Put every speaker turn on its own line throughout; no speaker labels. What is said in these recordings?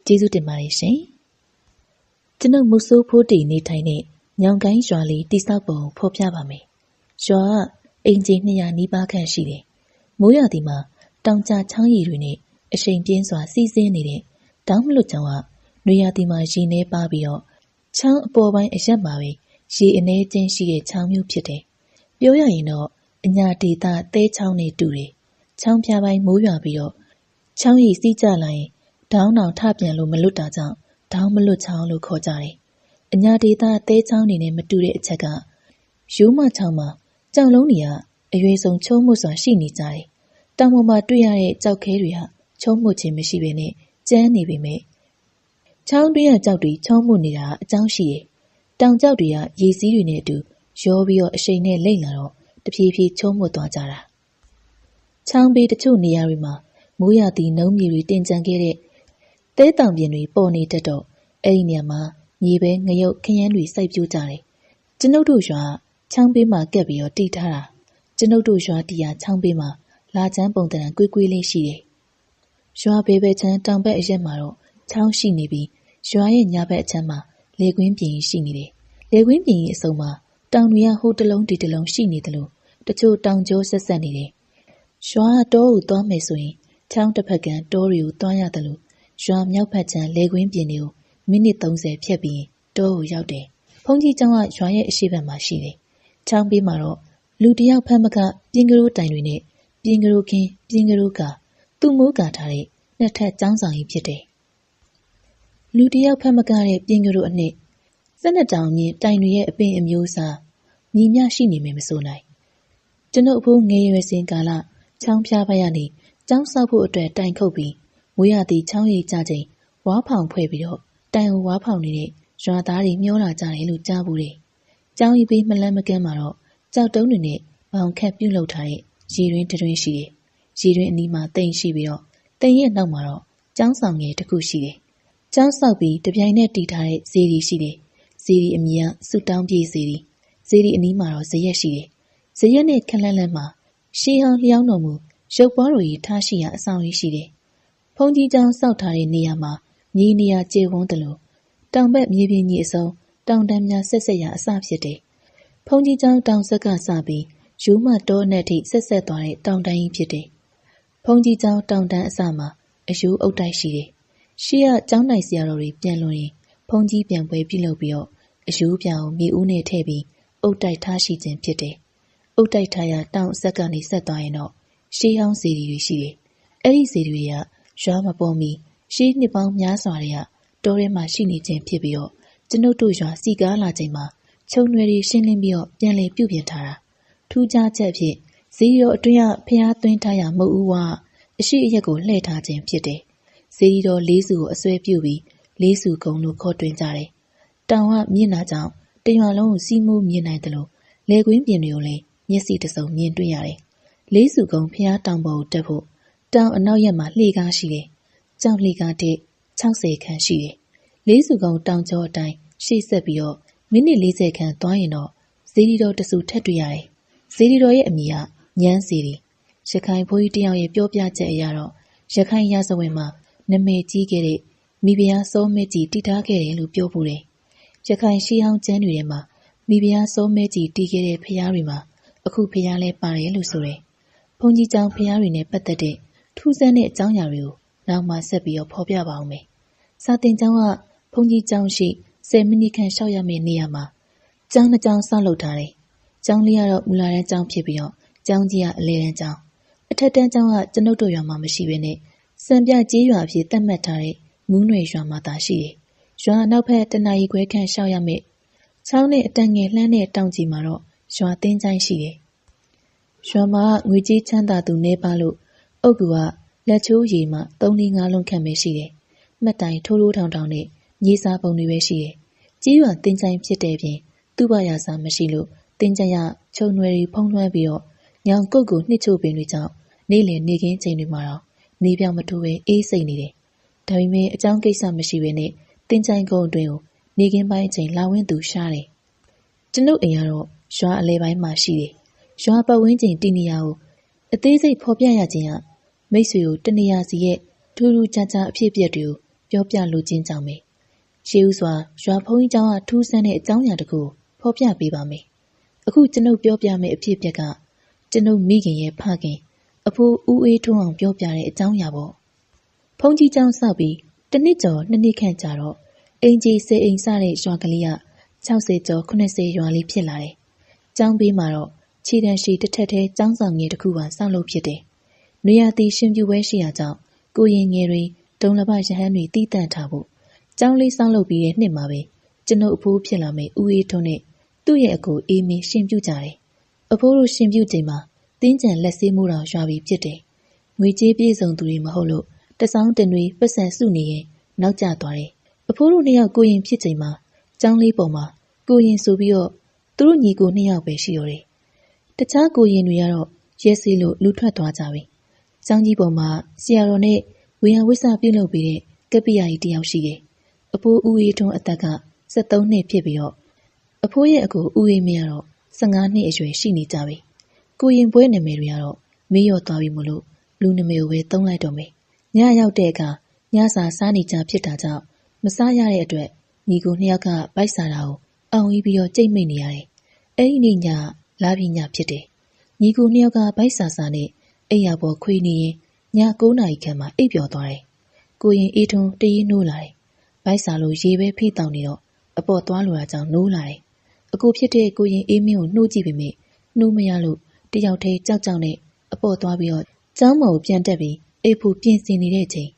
ကျေးဇူးတင်ပါတယ်ရှင်ကျွန်ုပ်မုတ်ဆိုးဖိုးတီနေထိုင်တဲ့ညောင်ကိုင်းရွာလေးတိဆောက်ပုံဖော်ပြပါမယ်ရွာကအင်ဂျင်200နီးပါးခန့်ရှိတယ်မိုးရွာသည်မှာတောင်ကျချောင်းရည်တွေနဲ့အရှိန်ပြင်းစွာစီးဆင်းနေတဲ့တောင်မလွတ်ချောင်းကနွေရာသီမှာရေနှဲပါပြီးတော့ချောင်းအပေါ်ပိုင်းအရက်မှာပဲရေအနေချင်းရှိတဲ့ချောင်းမျိုးဖြစ်တယ်ပြောရရင်တော့အညာဒေသသဲချောင်းနဲ့တူတယ်ချောင်းပြပိုင်းမိုးရွာပြီးတော့ချောင်းရည်စီးကျလာရင်ဒေါင်းတောင်ထပြန်လို့မလွတ်တာကြောင့်ဒေါင်းမလွတ်ချောင်းလို့ခေါ်ကြတယ်အညာဒေသသဲချောင်းနေနဲ့မတူတဲ့အချက်ကရိုးမချောင်းမှာကြောင်လုံးတွေကအရွယ်ဆုံးချုံးမှုစွာရှိနေကြတယ်တောင်ပေါ်မှာတွေ့ရတဲ့ကြောက်ခဲတွေကချုံးမှုခြင်းမရှိဘဲနဲ့ကျန်းနေပေမဲ့ချောင်းတွင်းကကြောက်တွေချုံးမှုနေတာအကြောင်းရှိတယ်တောင်ကြောက်တွေကရေစီးတွေနဲ့အတူရောပြီးတော့အရှိန်နဲ့လိမ့်လာတော့တဖြည်းဖြည်းချုံးမှုသွားကြတာချောင်းဘေးတချို့နေရာတွေမှာမိုးရသည့်နှုံးမြေတွေတင်ကျန်ခဲ့တဲ့သဲတောင်ပြင်တွေပေါ်နေတတ်တော့အဲ့ဒီနေရာမှာမြေပဲငရုတ်ခရမ်းတွေစိုက်ပျိုးကြတယ်ကျွန်ုပ်တို့ရွာချောင်းဘေးမှာကပ်ပြီးတော့တိထားတာကျွန်ုပ်တို့ရွာတီးရချောင်းဘေးမှာလာချမ်းပုံတံကွေးကွေးလေးရှိတယ်ရွာဘေးဘက်ချမ်းတောင်ဘက်အရက်မှာတော့ချောင်းရှိနေပြီးရွာရဲ့ညာဘက်အချမ်းမှာလေကွင်းပြင်ရှိနေတယ်လေကွင်းပြင်အစုံမှာတောင်တွေကဟိုတလုံးဒီတလုံးရှိနေတယ်လို့တချို့တောင်ကျိုးဆက်ဆက်နေတယ်ရွာတောကိုသွားမယ်ဆိုရင်ချောင်းတစ်ဖက်ကတောတွေကိုသွားရတယ်လို့ရွာမြောက်ဘက်ချမ်းလေကွင်းပြင်တွေကိုမိနစ်30ဖြတ်ပြီးတောကိုရောက်တယ်ဖုန်ကြီးကျောင်းကရွာရဲ့အရှိဘက်မှာရှိတယ်ချောင်းဘေးမှာတော့လူတယောက်ဖမ်းမကပြင်းကလေးတိုင်တွေနဲ့ပြင်းကလေးခင်းပြင်းကလေးကသူ့မိုးကာထားတဲ့နှစ်ထပ်ကျောင်းဆောင်ကြီးဖြစ်တယ်လူတယောက်ဖမ်းမကတဲ့ပြင်းကလေးအနှစ်12တောင်မြင့်တိုင်တွေရဲ့အပင်အမျိုးအစားညီမျှရှိနေမယ်မဆိုနိုင်ကျွန်ုပ်အဖိုးငယ်ရွယ်စဉ်ကာလချောင်းဖျားပါရနေကျောင်းဆောက်ဖို့အတွက်တိုင်ခုတ်ပြီးမွေးရသည့်ချောင်းရည်ကြချိန်ဝါးဖောင်ဖွဲ့ပြီးတော့တိုင်ကိုဝါးဖောင်နေတဲ့ရွာသားတွေမျောလာကြတယ်လို့ကြားဘူးတယ်ကျောင်းကြီးပြီးမလန်းမကန်းမှာတော့ကြောက်တုံးတွေနဲ့ဘောင်ခက်ပြုတ်လောက်ထားတဲ့ရေတွင်းတွင်းရှိတယ်ရေတွင်းအနီးမှာတိမ်ရှိပြီးတော့တိမ်ရဲ့နောက်မှာတော့ကျောင်းဆောင်ငယ်တစ်ခုရှိတယ်ကျောင်းဆောက်ပြီးတပြိုင်နက်တည်ထားတဲ့ဇေဒီရှိတယ်ဇေဒီအမည်ကစုတောင်းပြေးဇေဒီအနီးမှာတော့ဇရက်ရှိတယ်ဇရက်နဲ့ခက်လန်းလန်းမှာရှေးဟောင်းလျောင်းတော်မူရုပ်ပွားတော်ကြီးထားရှိရာအဆောင်ကြီးရှိတယ်ဖုန်ကြီးကျောင်းဆောက်ထားတဲ့နေရာမှာမြေနေရာကျေဝန်းတယ်လို့တောင်ဘက်မြေပြင်ကြီးအစုံတောင်တန်းများဆက်ဆက်ရာအစဖြစ်တယ်ဖုန်ကြီးကျောင်းတောင်ဆက်ကစပြီးရိုးမတောနဲ့ထိဆက်ဆက်သွားတဲ့တောင်တန်းကြီးဖြစ်တယ်ဖုန်ကြီးကျောင်းတောင်တန်းအစမှာအယိုးအုတ်တိုက်ရှိတယ်ရှေ့ကကျောင်းနိုင်ဆရာတော်တွေပြန်လွန်ရင်ဖုန်ကြီးပြန်ပွဲပြုလုပ်ပြီးတော့အယိုးပြောင်မြေဦးနဲ့ထည့်ပြီးအုတ်တိုက်ထားရှိခြင်းဖြစ်တယ်အုတ်တိုက်ထားရာတောင်အဆက်ကနေဆက်သွားရင်တော့ရှေးဟောင်းဇေဒီတွေရှိတယ်အဲ့ဒီဇေဒီတွေကရွာမပေါ်မီရှေးနှစ်ပေါင်းများစွာတွေကတောထဲမှာရှိနေခြင်းဖြစ်ပြီးတော့ကျွန်ုပ်တို့ရွာစီကားလာချိန်မှာခြုံရွယ်တွေရှင်းလင်းပြီးတော့ပြန်လည်ပြုပြင်ထားတာထူးခြားချက်ဖြင့်ဇေဒီတော်အတွင်းကဖျားသွင်းထားရာမုတ်ဦးဝါအရှိအရက်ကိုလှည့်ထားခြင်းဖြစ်တယ်ဇေဒီတော်၄စုကိုအစွဲပြုပြီး၄စုကုံလို့ခေါ်တွင်ကြတယ်တောင်ကမြင့်တာကြောင့်တရွာလုံးကိုစီးမိုးမြင်နိုင်တယ်လို့လေကွင်းပြင်တွေကိုလည်းမျက်စိတစုံမြင်တွေ့ရတယ်၄စုကုံဖျားတောင်ပေါ်ကိုတက်ဖို့တောင်အနောက်ရက်မှာလှေကားရှိတယ်ကြောက်လှေကားတဲ့60ခန်းရှိတယ်၄စုကုံတောင်ကျော်အတိုင်းရှေ့ဆက်ပြီးတော့မိနစ်40ခန်းသွားရင်တော့ဇေဒီတော်တစုထက်တွေ့ရတယ်ဇေဒီတော်ရဲ့အမည်ကညန်းဇေဒီရခိုင်ဘိုးကြီးတယောက်ရဲ့ပြောပြချက်အရတော့ရခိုင်ရာဇဝင်မှာနာမည်ကြီးခဲ့တဲ့မိဖုရားစောမဲကြီးတည်ထားခဲ့တယ်လို့ပြောဖို့တယ်ရခိုင်ရှေးဟောင်းကျမ်းတွေထဲမှာမိဖုရားစောမဲကြီးတည်ခဲ့တဲ့ဖျားတွေမှာအခုဖျားလဲပါတယ်လို့ဆိုတယ်ဘုန်းကြီးကျောင်းဖျားတွေနဲ့ပတ်သက်တဲ့ထူးဆန်းတဲ့အကြောင်းအရာတွေကိုနောက်မှဆက်ပြီးတော့ဖော်ပြပါအောင်မယ်စာသင်ကျောင်းကဘုန်းကြီးကျောင်းရှိ10မိနစ်ခန့်ရှောက်ရမယ့်နေရာမှာကျောင်း2ကျောင်းဆောက်လုပ်ထားတယ်ကျောင်းလေးကတော့မူလာတန်းကျောင်းဖြစ်ပြီးတော့ကျောင်းကြီးကအလဲတန်းကျောင်းအထက်တန်းကျောင်းကကျွန်ုပ်တို့ရွာမှာမရှိဘဲနဲ့စံပြကျေးရွာအဖြစ်သတ်မှတ်ထားတဲ့မူးနွယ်ရွာမှာသာရှိတယ်ရွာနောက်ဘက်တနာရီခွဲခန့်ရှောက်ရမယ့်ချောင်းနဲ့အတန်ငယ်လှမ်းတဲ့တောင်ကြီးမှာတော့ရွာသင်းချိုင်းရှိတယ်ရွာမှာငွေကြေးချမ်းသာသူနေပါလို့အုတ်ကူကလက်ချိုးရည်မှ3-5လုံးခန့်ပဲရှိတယ်မှတ်တိုင်ထိုးထိုးထောင်ထောင်နဲ့မြေစာပုံတွေပဲရှိတယ်ကြီးရွာသင်းချိုင်းဖြစ်တဲ့ပြင်သူ့ဘာယာစာမရှိလို့တင်းကြရခြုံရွယ်တွေဖုံးလွှမ်းပြီးတော့ညောင်ကုတ်ကိုနှစ်ချို့ပင်တွေကြောင့်နေ့လည်နေခင်းချိန်တွေမှာတော့နေပြောင်မထိုးပဲအေးစိတ်နေတယ်ဒါပေမဲ့အကြောင်းကိစ္စမရှိဘဲနဲ့တင်းချိုင်းကုန်းအတွင်းကိုနေခင်းပိုင်းချိန်လာဝင်းသူရှားတယ်ကျွန်ုပ်အိမ်ကတော့ရွာအလဲပိုင်းမှာရှိတယ်ရွာပတ်ဝန်းကျင်တည်နေရကိုအသေးစိတ်ဖော်ပြရခြင်းကမိတ်ဆွေကိုတနေရာစီရဲ့ထူးထူးခြားခြားအဖြစ်အပျက်တွေကို ပြောပြလိုခြင်းကြောင့်ပဲရှေးဦးစွာရွာဖုံးကြီးကျောင်းကထူးဆန်းတဲ့အကြောင်းအရာတစ်ခုဖော်ပြပေးပါမယ်အခုကျွန်ုပ်ပြောပြမယ့်အဖြစ်အပျက်ကကျွန်ုပ်မိခင်ရဲ့ဖခင်အဖိုးဦးအေးထွန်းအောင်ပြောပြတဲ့အကြောင်းအရာပေါ့ဖုံးကြီးကျောင်းဆောက်ပြီးတစ်နှစ်ကျော်နှစ်နှစ်ခန့်ကြာတော့အင်ဂျီစေအိမ်စတဲ့ရွာကလေးက60ကျော်80ရွာလေးဖြစ်လာတယ်ကျောင်းဘေးမှာတော့ခြေတံရှိတစ်ထက်ထဲကျောင်းဆောင်ငယ်တစ်ခုပါဆောက်လုပ်ဖြစ်တယ်နွေရာသီရှင်ပြူပွဲရှိရာကြောင့်ကိုရင်ငယ်တွေဒုံလဘရဟန်းတွေတီးတန့်ထားဖို့ကျောင်းလေးဆောက်လုပ်ပြီးတဲ့နှစ်မှာပဲကျွန်ုပ်အဖိုးဖြစ်လာမယ့်ဦးအေးထွန်းနဲ့သူ့ရဲ့အကိုအေးမင်းရှင်ပြူကြတယ်အဖိုးတို့ရှင်ပြူချိန်မှာတင်းကြံလက်ဆေးမှုတော်ရွာပြီးဖြစ်တယ်ငွေကြေးပြေဆုံးသူတွေမဟုတ်လို့တစောင်းတင်တွေပတ်စံစုနေရင်နောက်ကျသွားတယ်အဖိုးတို့နှစ်ယောက်ကိုရင်ဖြစ်ချိန်မှာကျောင်းလေးပေါ်မှာကိုရင်ဆိုပြီးတော့သူတို့ညီကိုနှစ်ယောက်ပဲရှိရတယ်တခြားကိုရင်တွေကတော့ရဲစီလို့လူထွက်သွားကြပြီကျောင်းကြီးပေါ်မှာဆရာတော်နဲ့ဝေယံဝိဆပြုလုပ်ပြီးတဲ့ကပ္ပိယကြီးတယောက်ရှိတယ်အဖိုးဦးအေးထွန်းအသက်က73နှစ်ဖြစ်ပြီးတော့အဖိုးရဲ့အကိုဦးအေးမင်းကတော့15နှစ်အရွယ်ရှိနေကြပြီကိုရင်ပွဲနာမည်တွေကတော့မေးလျော့သွားပြီမလို့လူနာမည်ကိုပဲသုံးလိုက်တော့မယ်ညရောက်တဲ့အခါညစာစားနေကြဖြစ်တာကြောင့်မစားရတဲ့အတွက်ညီကိုနှစ်ယောက်ကဗိုက်စားတာကိုအောင်ပြီးပြီးတော့ကြိတ်မိတ်နေရတယ်အဲ့ဒီနေ့ညလာပြညဖြစ်တယ်ညီကိုနှစ်ယောက်ကဗိုက်စားစားနဲ့အိပ်ရပေါ်ခွေးနေရင်ည9နာရီခန့်မှာအိပ်ပျော်သွားတယ်ကိုရင်အေးထွန်းတရေးနိုးလာတယ်ဗိုက်စားလို့ရေပဲဖိတောင်းနေတော့အပေါ်သွားလိုတာကြောင့်နိုးလာတယ်အကိုဖြစ်တဲ့ကိုရင်အေးမင်းကိုနှိုးကြည့်ပေမဲ့နှိုးမရလို့တယောက်တည်းကြောက်နဲ့အပေါ်သွားပြီးတော့ကျောင်းပေါ်ပြန်တက်ပြီးအိပ်ဖို့ပြင်ဆင်နေတဲ့ချိန်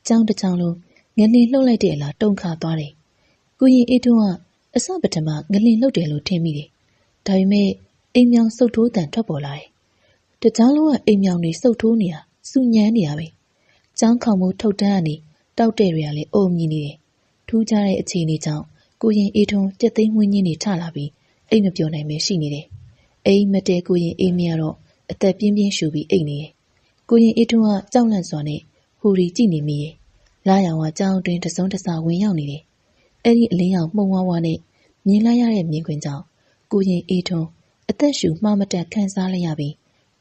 ကျောင်းတစ်ချောင်းလုံးငလင်လှုပ်လိုက်တဲ့အလားတုန်ခါသွားတယ်ကိုရင်အေးထွန်းကအစပထမငလင်လှုပ်တယ်လို့ထင်မိတယ်ဒါပေမဲ့အိမ်မြောင်စုပ်ထိုးတန်ထွက်ပေါ်လာတယ်တချောင်းလုံးကအိမ်မြောင်တွေစုပ်ထိုးနေတာစူညမ်းနေတာပဲကျောင်းခေါင်မှုထုတ်တန်းကနေတောက်တဲ့တွေကလည်းအုံမြင်နေတယ်ထူးခြားတဲ့အခြေအနေကြောင့်ကိုရင်အေးထွန်းကြက်သိမ်းဝင်းကြီးနေထလာပြီးအိမ်မပြောနိုင်ပဲရှိနေတယ်အိမ်မတဲကိုရင်အေးမင်းကတော့အသက်ပြင်းပြင်းရှူပြီးအိမ်နေတယ်ကိုရင်အေးထွန်းကကြောက်လန့်စွာနဲ့ဟူရီကြည့်နေမိတယ်လာရောင်ကကြောင်းတွင်တစုံတစဝင်ရောက်နေတယ်အဲ့ဒီအလင်းရောင်မှုံဝါးဝါနဲ့မြင်လိုက်ရတဲ့မြင်ကွင်းကြောင့်ကိုရင်အေးထွန်းအသက်ရှူမှမတက်ခံစားလိုက်ရပြီး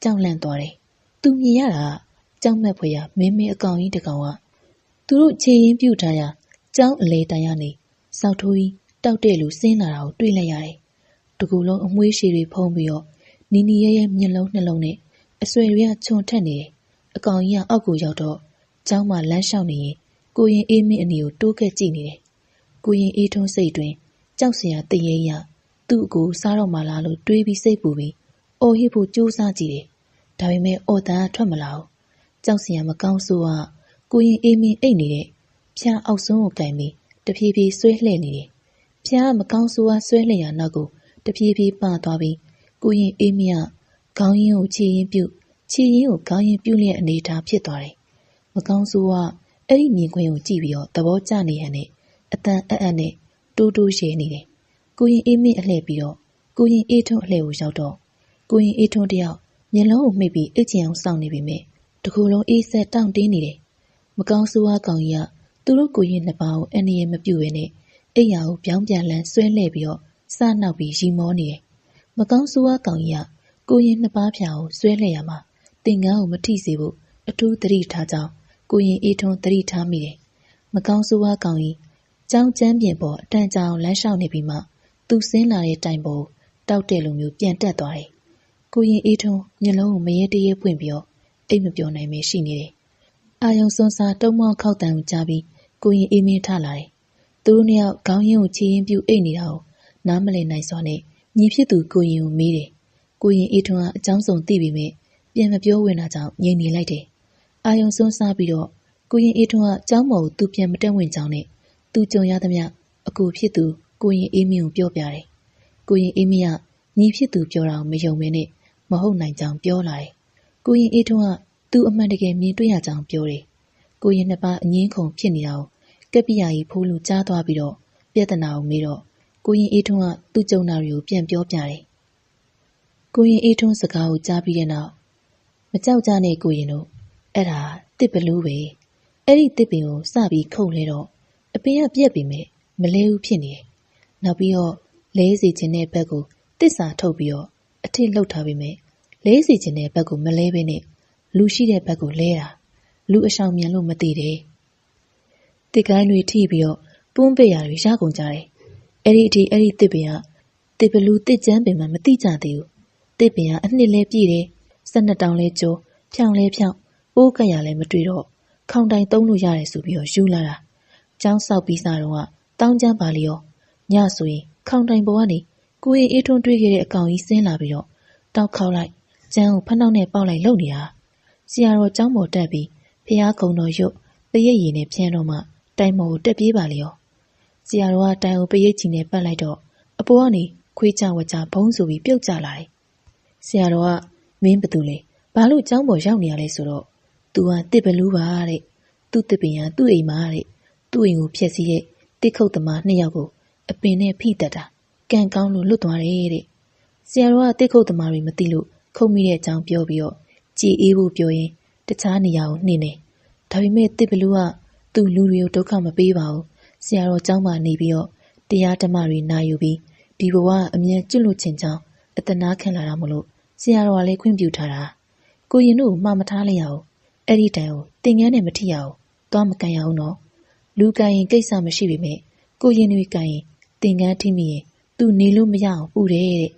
ကြောက်လန့်သွားတယ်သူမြင်ရတာကြောက်မက်ဖွယ်ရမင်းအကောင်ကြီးတကောင်ကသူတို့ခြေရင်းပြုတ်ထားရကျောင်းအလေတိုင်ရနေစောက်ထိုးကြီးတောက်တဲ့လူဆင်းလာတာကိုတွေ့လိုက်ရတယ်တကူလုံးအမွှေးရှည်တွေဖုံးပြီးတော့နီနီရဲရဲမျက်လုံးနှလုံးနဲ့အဆွဲတွေကခြုံထက်နေတယ်အကောင်ကြီးကအောက်ကိုရောက်တော့ကျောင်းမှာလမ်းလျှောက်နေရင်ကိုရင်အေးမင်းအနီကိုတိုးကက်ကြည့်နေတယ်ကိုရင်အေးထွန်းစိတ်တွင်ကြောက်စရာတရေရသူ့အကိုစားတော့မှလားလို့တွေးပြီးစိတ်ပူပြီးအော်ဟစ်ဖို့ကြိုးစားကြည့်တယ်ဒါပေမဲ့အော်တန်ထွက်မလာဘူးကြောက်စရာမကောင်းဆိုးကကိုရင်အေးမင်းအိတ်နေတဲ့ဖျားအောက်ဆုံးကိုကင်ပြီးတဖြည်းဖြည်းဆွဲလှဲ့နေတယ်ဖျားမကောင်းဆိုးကဆွဲလှဲ့ရနောက်ကိုတဖြည်းဖြည်းပါသွားပြီးကိုရင်အေးမင်းကခေါင်းရင်းကိုခြေရင်းပြုတ်ခြေရင်းကိုခေါင်းရင်းပြုတ်လျက်အနေထားဖြစ်သွားတယ်မကောင်းဆိုးကအဲ့ဒီမြင်ကွင်းကိုကြည့်ပြီးတော့သဘောကျနေဟန်နဲ့အတန်အပ်နဲ့တိုးတိုးရှည်နေတယ်ကိုရင်အေးမင်းအလှည့်ပြီးတော့ကိုရင်အေးထွန်းအလှည့်ကိုရောက်တော့ကိုရင်အေးထွန်းတယောက်မျက်လုံးကိုမှိတ်ပြီးအိတ်ချင်အောင်စောင့်နေပြီမြဲတကူလုံးအေးဆက်တောင့်တင်းနေတယ်မကောင်းဆိုးဝါးကောင်ကြီးကသူတို့ကိုရင်နှစ်ပါးကိုအန္တရာယ်မပြုတ်ဘဲနဲ့အိယာကိုပြောင်းပြန်လန်းဆွဲလှဲ့ပြီးတော့စနောက်ပြီးရီမောနေတယ်မကောင်းဆိုးဝါးကောင်ကြီးကကိုရင်နှစ်ပါးဖြာကိုဆွဲလှဲ့ရမှာတင်ကန်းကိုမထိစေဖို့အထူးသတိထားကြောင်းကိုရင်အေးထွန်းသတိထားမိတယ်မကောင်းဆိုးဝါးကောင်ကြီးကျောင်းကျမ်းပြင်ပေါ်အတန်ကြာအောင်လမ်းလျှောက်နေပြီးမှသူဆင်းလာတဲ့တိုင်ပေါ်တောက်တဲ့လူမျိုးပြန်တက်သွားတယ်ကိုရင်အေးထွန်းမျက်လုံးကိုမရဲတရဲပွင့်ပြီးတော့အိတ်မပြောနိုင်ပဲရှိနေတယ်အာယုံစွန်းစားတုံးမောင်းခောက်တန်ကိုကြားပြီးကိုရင်အေးမင်းထလာတယ်သူတို့နှစ်ယောက်ခေါင်းရင်းကိုခြေရင်းပြုတ်အိတ်နေတာကိုနားမလည်နိုင်စွာနဲ့ညီဖြစ်သူကိုရင်ကိုမေးတယ်ကိုရင်အေးထွန်းကအကြောင်းစုံသိပြီးမြဲပြန်မပြောဝင်တာကြောင့်ငြိမ်နေလိုက်တယ်အာယုံစွန်းစားပြီးတော့ကိုရင်အေးထွန်းကကျောင်းပေါ်ကိုသူပြန်မတက်ဝင်ကြောင်းနဲ့သူကြုံရသမျှအကူဖြစ်သူကိုရင်အေးမင်းကိုပြောပြတယ်ကိုရင်အေးမင်းကညီဖြစ်သူပြောတာကိုမယုံမဲနဲ့မဟုတ်နိုင်ကြောင်းပြောလာတယ်ကိုရင်အေးထွန်းကသူအမှန်တကယ်မြင်တွေ့ရကြောင်းပြောတယ်ကိုရင်နှစ်ပါးအငင်းခုန်ဖြစ်နေတာကိုကပ္ပိယကြီးဖိုးလူကြားသွားပြီးတော့ပြဿနာကိုမေးတော့ကိုရင်အေးထွန်းကသူ့ကြုံတာတွေကိုပြန်ပြောပြတယ်ကိုရင်အေးထွန်းစကားကိုကြားပြီးတဲ့နောက်မကြောက်ကြနဲ့ကိုရင်တို့အဲ့ဒါတစ်ဘလူးပဲအဲ့ဒီတစ်ပင်ကိုစပြီးခုတ်လဲတော့အပင်ကပြက်ပြီးမဲ့မလဲဘူးဖြစ်နေတယ်နောက်ပြီးတော့လဲစီခြင်းတဲ့ဘက်ကိုတစ္ဆာထုတ်ပြီးတော့အထစ်လှုပ်ထားပြီးမဲ့လဲစီခြင်းတဲ့ဘက်ကိုမလဲဘဲနဲ့လူရှိတဲ့ဘက်ကိုလဲတာလူအဆောင်မြန်လို့မသိတယ် တစ်ကိုင်းတွေထိပြီးတော့ပွန်းပေရတွေရကုန်ကြတယ်အဲ့ဒီအထိအဲ့ဒီတစ်ပင်ကတစ်ဘလူးတစ်ကျန်းပင်မှမသိကြသေးဘူးတစ်ပင်ကအနှစ်လဲပြည့်တယ်12တောင်လဲကျော်ဖြောင်းလဲဖြောင်းပိုးကရလဲမတွေ့တော့ခေါင်တိုင်သုံးလို့ရတယ်ဆိုပြီးတော့ယူလာတာကျောင်းဆောက်ပြီးစားတော့ကတောင်းကျမ်းပါလျောညဆိုရင်ခေါင်တိုင်ပေါ်ကနေကိုရင်အေးထွန်းတွေးခဲ့တဲ့အကောင်ကြီးဆင်းလာပြီးတော့တောက်ခေါက်လိုက်ကျန်းကိုဖနှောက်နဲ့ပေါက်လိုက်လုံနေတာဆရာတော်ကျောင်းပေါ်တက်ပြီးဖျားခုံတော်ရွတ်ပရိတ်ရည်နဲ့ဖြန်းတော့မှတိုင်မော်ကိုတက်ပြေးပါလျောဆရာတော်ကတိုင်ကိုပရိတ်ချီနဲ့ပတ်လိုက်တော့အပေါ်ကနေခွေးကြဝကြဘုံဆိုပြီးပြုတ်ကျလာတယ်ဆရာတော်ကမင်းဘသူလဲဘာလို့ကျောင်းပေါ်ရောက်နေရလဲဆိုတော့ "तू ကတစ်ဘလူးပါတဲ့သူ့တစ်ပင်ကသူ့အိမ်မှာတဲ့သူ့အိမ်ကိုဖျက်ဆီးတဲ့တစ်ခုတ်သမား2ယောက်ကိုအပင်နဲ့ဖိတက်တာကံကောင်းလို့လွတ်သွားတယ်တဲ့ဆရာတော်ကတစ်ခုတ်သမားတွေမသိလို့ခုံမိတဲ့အကြောင်းပြောပြီးတော့ကြည်အေးဖို့ပြောရင်တခြားနေရာကိုနှင်တယ်ဒါပေမဲ့တစ်ဘလူးကသူ့လူတွေကိုဒုက္ခမပေးပါဘူးဆရာတော်ကျောင်းမှာနေပြီးတော့တရားဓမ္မတွေနာယူပြီးဒီဘဝအမြဲကျွတ်လွတ်ခြင်းကြောင့်အတနာခံလာတာမလို့ဆရာတော်ကလည်းခွင့်ပြုထားတာကိုရင်တို့မှမထားလိုက်ရအောင်အဲ့ဒီတိုင်ကိုတင်ငန်းနဲ့မထိရအောင်သွားမကန်ရအောင်နော်လူကန်ရင်ကိစ္စမရှိပေမဲ့ကိုရင်တွေကန်ရင်တင်ငန်းထိမိရင်သူနေလို့မရအောင်ပူတယ်တဲ့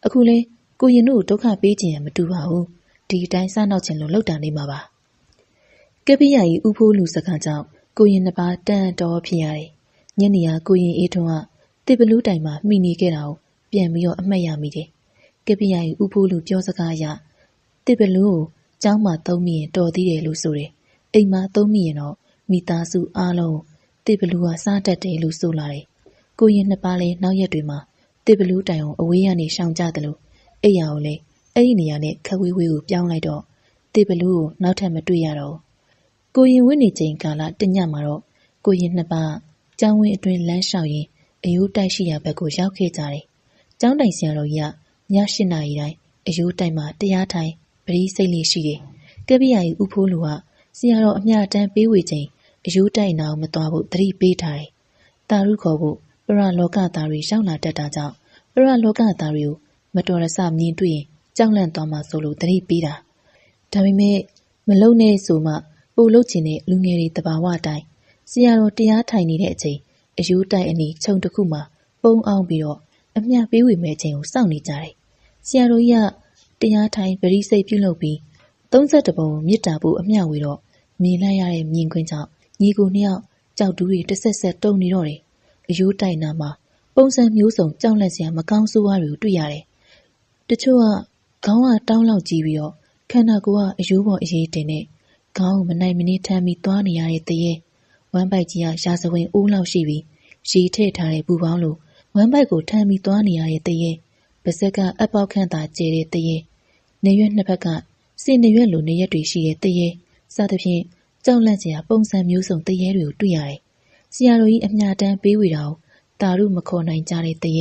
အခုလဲကိုရင်တို့ဒုက္ခပေးခြင်းရမတူပါဘူးဒီအတိုင်းစားနောက်ခြင်းလို့လောက်တာနေမှာပါကပိယကြီးဥဖိုးလူစကားကြောင့်ကိုရင်နှစ်ပါးတန်တော်ဖြစ်ရတယ်ညနေကကိုရင်အေးထွန်းကတစ်ဘလူးတိုင်မှာမိနေခဲ့တာကိုပြန်ပြီးတော့အမှတ်ရမိတယ်ကပိယကြီးဥဖိုးလူပြောစကားအရတစ်ဘလူးကိုကျောင်းမှာသုံးမိရင်တော်သေးတယ်လို့ဆိုတယ်အိမ်မှာသုံးမိရင်တော့မိသားစုအားလုံးတစ်ဘလူးကစားတတ်တယ်လို့ဆိုလာတယ်ကိုရင်နှစ်ပါးလည်းနောက်ရက်တွေမှာတစ်ဘလူးတိုင်အောင်အဝေးကနေရှောင်ကြတယ်လို့အိယာကိုလည်းအဲ့ဒီနေရာနဲ့ခက်ဝေးဝေးကိုပြောင်းလိုက်တော့တစ်ဘလူးကိုနောက်ထပ်မတွေ့ရတော့ကိုရင်ဝင်းနေချိန်ကာလတညမှာတော့ကိုရင်နှစ်ပါးကျောင်းဝင်းအတွင်းလမ်းလျှောက်ရင်အယိုးတိုက်ရှိရာဘက်ကိုရောက်ခဲ့ကြတယ်ကျောင်းတိုင်ဆရာတော်ကြီးကည8 နာရီတိုင်းအယိုးတိုက်မှာတရားထိုင်ပရိစိတ်လေးရှိတယ်ကပိယကြီးဥဖိုးလူကဆရာတော်အမြတမ်းပေးဝေချိန်အယိုးတိုက်နာအောင်မသွားဖို့သတိပေးထားတယ်တာရုခေါ်ဖို့ပရလောကသားတွေရောက်လာတတ်တာကြောင့်ပရလောကသားတွေကိုမတော်ရဆမြင်တွေ့ရင်ကြောက်လန့်သွားမှဆိုလို့သတိပေးတာဒါပေမဲ့မလုံနဲ့ဆိုမှပို့လုတ်ချင်တဲ့လူငယ်တွေတဘာဝအတိုင်းဆရာတော်တရားထိုင်နေတဲ့အချိန်အယိုးတိုက်အနီးခြုံတစ်ခုမှာပုံအောင်ပြီးတော့အမြပေးဝေမဲ့ချိန်ကိုစောင့်နေကြတယ်ဆရာတော်ကြီးကတရားထိုင်ပရိစိတ်ပြုလုပ်ပြီး31ပုံမြစ်တာဖို့အမျှဝေတော့မြင်လိုက်ရတဲ့မြင်ကွင်းကြောင့်ညီကိုနှစ်ယောက်ကြောက်တူးတွေတစ်ဆက်ဆက်တုံနေတော့တယ်အယိုးတိုက်နာမှာပုံစံမျိုးစုံကြောက်လက်စရာမကောင်းဆိုးဝါးတွေကိုတွေ့ရတယ်တချို့ကခေါင်းကတောင်းလောက်ကြီးပြီးတော့ခန္ဓာကိုယ်ကအယိုးပေါ်အရေးတင်နဲ့ခေါင်းကိုမနိုင်မနှင်းထမ်းပြီးသွားနေရတဲ့တရေဝမ်းပိုက်ကြီးကရာဇဝင်အိုးလောက်ရှိပြီးရေထည့်ထားတဲ့ပူပေါင်းလိုဝမ်းပိုက်ကိုထမ်းပြီးသွားနေရတဲ့တရေပါးစပ်ကအပေါက်ခန့်သာကျဲတဲ့တရေနေရွက်နှစ်ဖက်ကစင်နေရွက်လိုနေရက်တွေရှိတဲ့တရေစသဖြင့်ကြောက်လန့်စရာပုံစံမျိုးစုံတရေတွေကိုတွေ့ရတယ်ဆရာတော်ကြီးအမြတမ်းပေးဝေတာကိုတာရုမခေါ်နိုင်ကြတဲ့တရ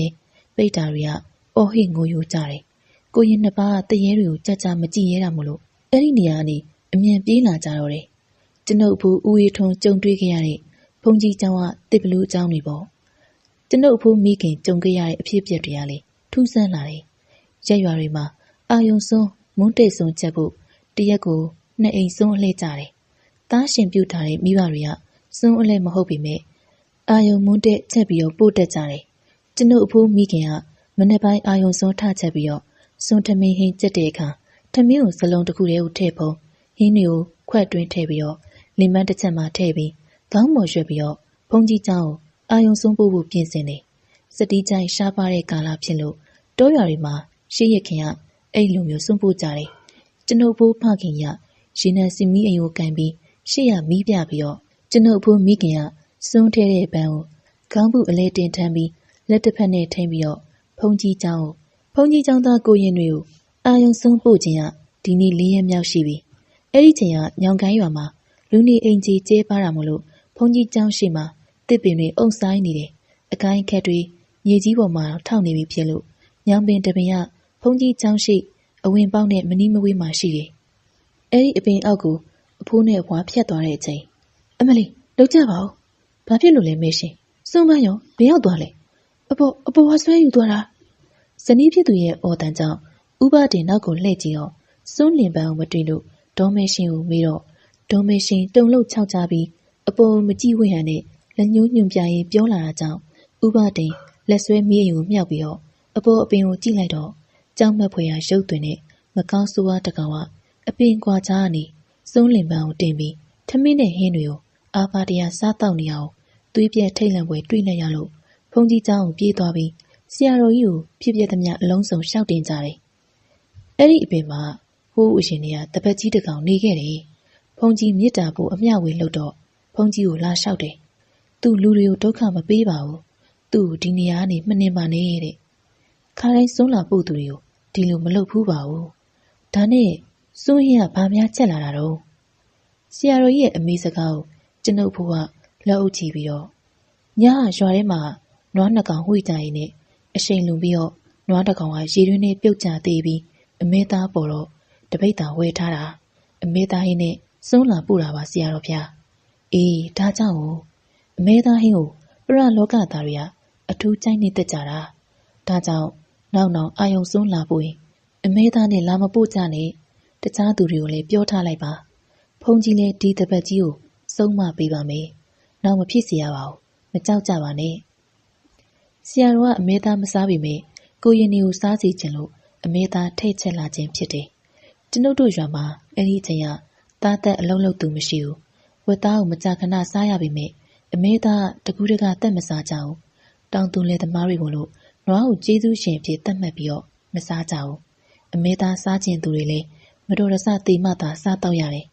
ေပိတ်တာတွေကအော်ဟစ်ငိုယိုကြတယ်ကိုရင်နှစ်ပါးတရေတွေကိုကြကြမကြည့်ရတာမလို့အဲ့ဒီနေရာကနေအမြန်ပြေးလာကြတော့တယ်ကျွန်ုပ်ဖို့ဦးရီထုံကြုံတွေ့ခဲ့ရတဲ့ဘုန်းကြီးကျောင်းကတစ်ဘလူးကျောင်းတွေပေါ့ကျွန်ုပ်ဖို့မိခင်ကြုံခဲ့ရတဲ့အဖြစ်အပျက်တွေကလေထူးဆန်းလာတယ်ရက်ရွာတွေမှာအာယုံစွန်းမုန်းတိတ်စွန်းချက်ဖို့တရက်ကို2 အိမ်စွန်းအလှည့်ကြတယ်သားရှင်ပြုတ်ထားတဲ့မိဘတွေကစွန်းအလှည့်မဟုတ်ပေမဲ့အာယုံမုန်းတဲ့ချက်ပြီးတော့ပို့တက်ကြတယ်ကျွန်ုပ်အဖိုးမိခင်ကမနေ့ပိုင်းအာယုံစွန်းထချက်ပြီးတော့စွန်းထမင်းဟင်းကျက်တဲ့အခါထမင်းကိုစလုံးတစ်ခုတည်းကိုထည့်ဖုံးဟင်းတွေကိုခွက်တွင်းထည့်ပြီးတော့လင်မန်းတစ်ချက်မှထည့်ပြီးခေါင်းပေါ်ရွက်ပြီးတော့ဘုန်းကြီးကျောင်းကိုအာယုံစွန်းပို့ဖို့ပြင်ဆင်တယ်စတီးကြိုင်ရှားပါတဲ့ကာလဖြစ်လို့တောရွာတွေမှာရှေ့ရခင်ကအဲ့လိုမျိုးစွန့်ပို့ကြတယ်ကျွန်ုပ်ဖိုးဖခင်ရရေနံစီမီအိမ်ကိုကန်ပြီးရှေ့ရမီးပြပြီးတော့ကျွန်ုပ်ဖိုးမိခင်ကစွန်းထဲတဲ့ပန်းကိုခေါင်းပုအလဲတင်ထမ်းပြီးလက်တစ်ဖက်နဲ့ထိမ့်ပြီးတော့ဘုန်းကြီးကျောင်းသားကိုရင်တွေကိုအာယုံစွန်းပို့ခြင်းကဒီနေ့4 ရက်မြောက်ရှိပြီအဲ့ဒီချိန်ကညောင်ကိုင်းရွာမှာလူနေအိမ်ကြီးကျဲပါတာမလို့ဘုန်းကြီးကျောင်းရှိမှာတစ်ပင်တွေအုံဆိုင်နေတယ်အကိုင်းခက်တွေမြေကြီးပေါ်မှာထောက်နေပြီဖြစ်လို့ညောင်ပင်တပင်ကဘုန်းကြီးကျောင်းရှိအဝင်ပေါက်နဲ့မနီးမဝေးမှာရှိတယ်အဲ့ဒီအပင်အောက်ကိုအဖိုးနဲ့ဝါဖြတ်သွားတဲ့အချိန်အမလီလောက်ကြပါဦးဘာဖြစ်လို့လဲမေရှင်စွန်းမရောဘယ်ရောက်သွားလဲအပေါ်ဟာဆွဲယူသွားတာဇနီးဖြစ်သူရဲ့အော်တန်ကြောင့်ဥပဒေနောက်ကိုလှည့်ကြည့်တော့စွန်းလင်ပန်းကိုမတွေ့လို့ဒေါ်မေရှင်ကိုမေးတော့ဒေါ်မေရှင်တုံလို့ခြောက်ကြပြီး အပေါ်မကြည့်ဝင့်ဟန်နဲ့လက်ညှိုးညွှန်ပြရေးပြောလာတာကြောင့်ဥပတိန်လက်ဆွဲမီးအိမ်ကိုမြှောက်ပြီးတော့အပေါ်အပင်ကိုကြည့်လိုက်တော့ကြောက်မက်ဖွယ်ရာရုပ်သွင်းနဲ့မကောင်းဆိုးဝါးတကောင်ကအပင်ကွာကြားကနေစွန်းလင်ပန်းကိုတင်ပြီးထမင်းနဲ့ဟင်းတွေကိုအာပါတရာစားတောက်နေအောင်သွေးပြက်ထိတ်လန့်ပွဲတွေ့လိုက်ရလို့ဘုန်းကြီးကျောင်းကိုပြေးသွားပြီးဆရာတော်ကြီးကိုဖြစ်ပြသမျှအလုံးစုံရှောက်တင်ကြတယ်။အဲ့ဒီအပင်မှာဟိုးအရှင်တွေကတပတ်ကြီးတကောင်နေခဲ့တယ်။ဘုန်းကြီးမြစ်တာဖို့အမျှဝေလို့တော့ဘုန်းကြီးကိုလာလျှောက်တယ်။သူ့လူတွေကိုဒုက္ခမပေးပါဘူး။သူ့ဒီနေရာကနေမနှင်ပါနဲ့တဲ့။ခါတိုင်းစွန်းလာပို့သူတွေကိုဒီလိုမလုပ်ဘူးပါဘူး။ဒါနဲ့စွန်းရင်ကဘာများချက်လာတာတော့ဆရာတော်ကြီးရဲ့အမေစကားကိုကျွန်ုပ်ဖို့ကလက်အုပ်ချပြီးတော့ညရွာထဲမှာနွားနှစ်ကောင်ဝှေ့ကြရင်နဲ့အရှိန်လွန်ပြီးတော့နွားတစ်ကောင်ကရေတွင်းနဲ့ပြုတ်ကျသေးပြီးအမေသားပေါ်တော့တပိတ်တာဝဲထားတာအမေသားဟင်းနဲ့စွန်းလာပို့တာပါဆရာတော်ဖျားအေးဒါကြောင့်အမေသားဟင်းကိုပရလောကသားတွေကအထူးကြိုက်နေတတ်ကြတာဒါကြောင့်နောက်အာယုံစွန်းလာပို့ရင်အမေသားနဲ့လာမပို့ကြနဲ့တခြားသူတွေကိုလည်းပြောထားလိုက်ပါဖုန်ကြီးလည်းဒီတပတ်ကြီးကိုစုံမပေးပါမယ်နောက်မဖြစ်စေရပါဘူးမကြောက်ကြပါနဲ့ဆရာတော်ကအမေသားမစားပေမဲ့ကိုရင်တွေကိုစားစီခြင်းလို့အမေသားထိတ်ချက်လာခြင်းဖြစ်တယ်ကျွန်ုပ်တို့ရွာမှာအဲ့ဒီအချိန်ကသားသက်အလုံးလုံးသူမရှိဘူးဝက်သားကိုမကြခဏစားရပေမဲ့အမေသားတကူးတကတက်မစားကြဘူးတောင်သူလယ်သမားတွေကိုလို့နွားကိုကျေးဇူးရှင်ဖြစ်တတ်မှတ်ပြီးတော့မစားကြဘူးအမေသားစားခြင်းသူတွေလည်းမတော်တဆတေမှသာစားတော့ရတယ်